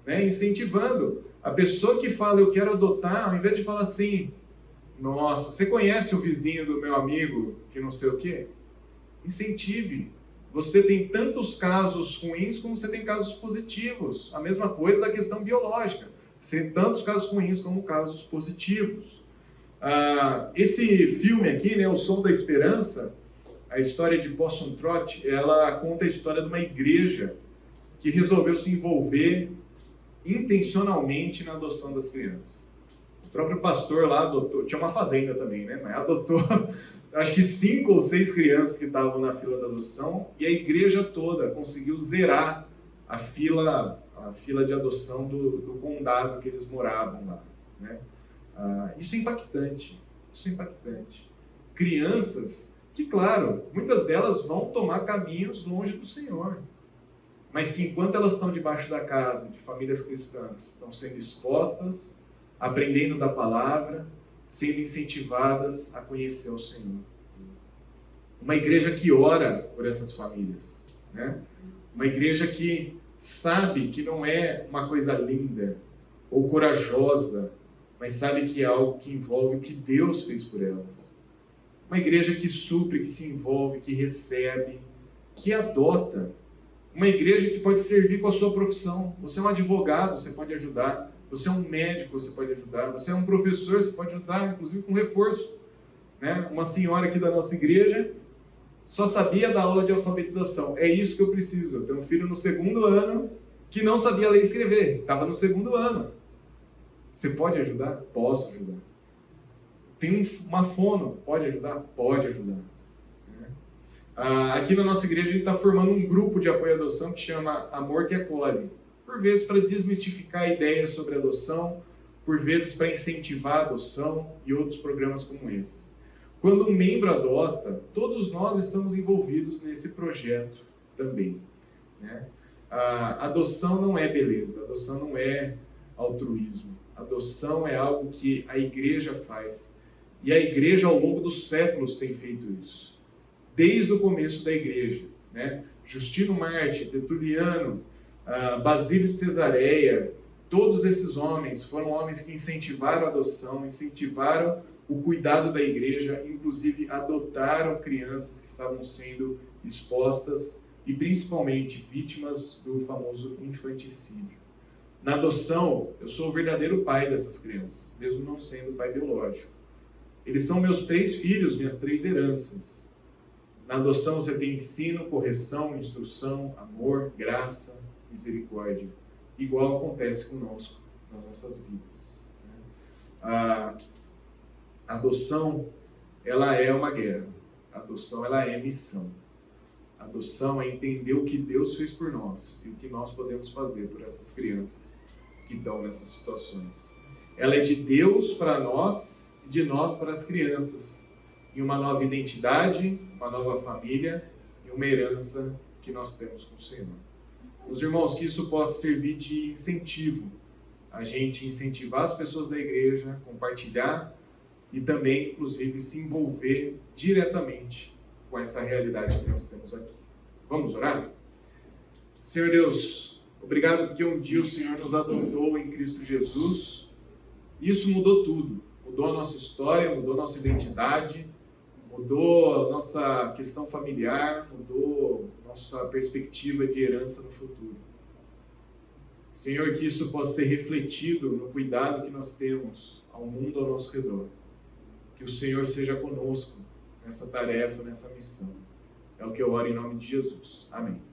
Né? Incentivando. A pessoa que fala, eu quero adotar, ao invés de falar assim, nossa, você conhece o vizinho do meu amigo que não sei o quê? Incentive. Você tem tantos casos ruins como você tem casos positivos. A mesma coisa da questão biológica. Você tem tantos casos ruins como casos positivos. Esse filme aqui, né, O Som da Esperança, a história de Possum Trot, ela conta a história de uma igreja que resolveu se envolver intencionalmente na adoção das crianças. O próprio pastor lá adotou, tinha uma fazenda também, né? Mas adotou, acho que 5 ou 6 crianças que estavam na fila da adoção, e a igreja toda conseguiu zerar a fila de adoção do condado que eles moravam lá, né? Isso é impactante, Crianças que, claro, muitas delas vão tomar caminhos longe do Senhor, mas que enquanto elas estão debaixo da casa de famílias cristãs, estão sendo expostas, aprendendo da palavra, sendo incentivadas a conhecer o Senhor. Uma igreja que ora por essas famílias, né? Uma igreja que sabe que não é uma coisa linda ou corajosa, mas sabe que é algo que envolve o que Deus fez por elas. Uma igreja que supre, que se envolve, que recebe, que adota. Uma igreja que pode servir com a sua profissão. Você é um advogado, você pode ajudar. Você é um médico, você pode ajudar. Você é um professor, você pode ajudar, inclusive com reforço. Né? Uma senhora aqui da nossa igreja só sabia da aula de alfabetização. É isso que eu preciso. Eu tenho um filho no 2º ano que não sabia ler e escrever. Estava no 2º ano. Você pode ajudar? Posso ajudar. Tem uma fono. Pode ajudar? Pode ajudar. Aqui na nossa igreja a gente está formando um grupo de apoio à adoção que chama Amor que Acolhe. Por vezes para desmistificar ideias sobre adoção, por vezes para incentivar a adoção e outros programas como esse. Quando um membro adota, todos nós estamos envolvidos nesse projeto também. Né? A adoção não é beleza, a adoção não é altruísmo. A adoção é algo que a igreja faz. E a igreja ao longo dos séculos tem feito isso. Desde o começo da igreja, né? Justino Mártir, Tertuliano, Basílio de Cesareia, todos esses homens foram homens que incentivaram a adoção, incentivaram o cuidado da igreja, inclusive adotaram crianças que estavam sendo expostas e principalmente vítimas do famoso infanticídio. Na adoção, eu sou o verdadeiro pai dessas crianças, mesmo não sendo pai biológico. Eles são meus 3 filhos, minhas 3 heranças. Na adoção você tem ensino, correção, instrução, amor, graça, misericórdia. Igual acontece conosco nas nossas vidas. A adoção, ela é uma guerra. A adoção, ela é missão. A adoção é entender o que Deus fez por nós e o que nós podemos fazer por essas crianças que estão nessas situações. Ela é de Deus para nós e de nós para as crianças. E uma nova identidade, uma nova família e uma herança que nós temos com o Senhor. Meus irmãos, que isso possa servir de incentivo. A gente incentivar as pessoas da igreja, compartilhar e também, inclusive, se envolver diretamente com essa realidade que nós temos aqui. Vamos orar? Senhor Deus, obrigado porque um dia o Senhor nos adotou em Cristo Jesus. Isso mudou tudo. Mudou a nossa história, mudou a nossa identidade, mudou a nossa questão familiar, mudou a nossa perspectiva de herança no futuro. Senhor, que isso possa ser refletido no cuidado que nós temos ao mundo ao nosso redor. Que o Senhor seja conosco nessa tarefa, nessa missão. É o que eu oro em nome de Jesus. Amém.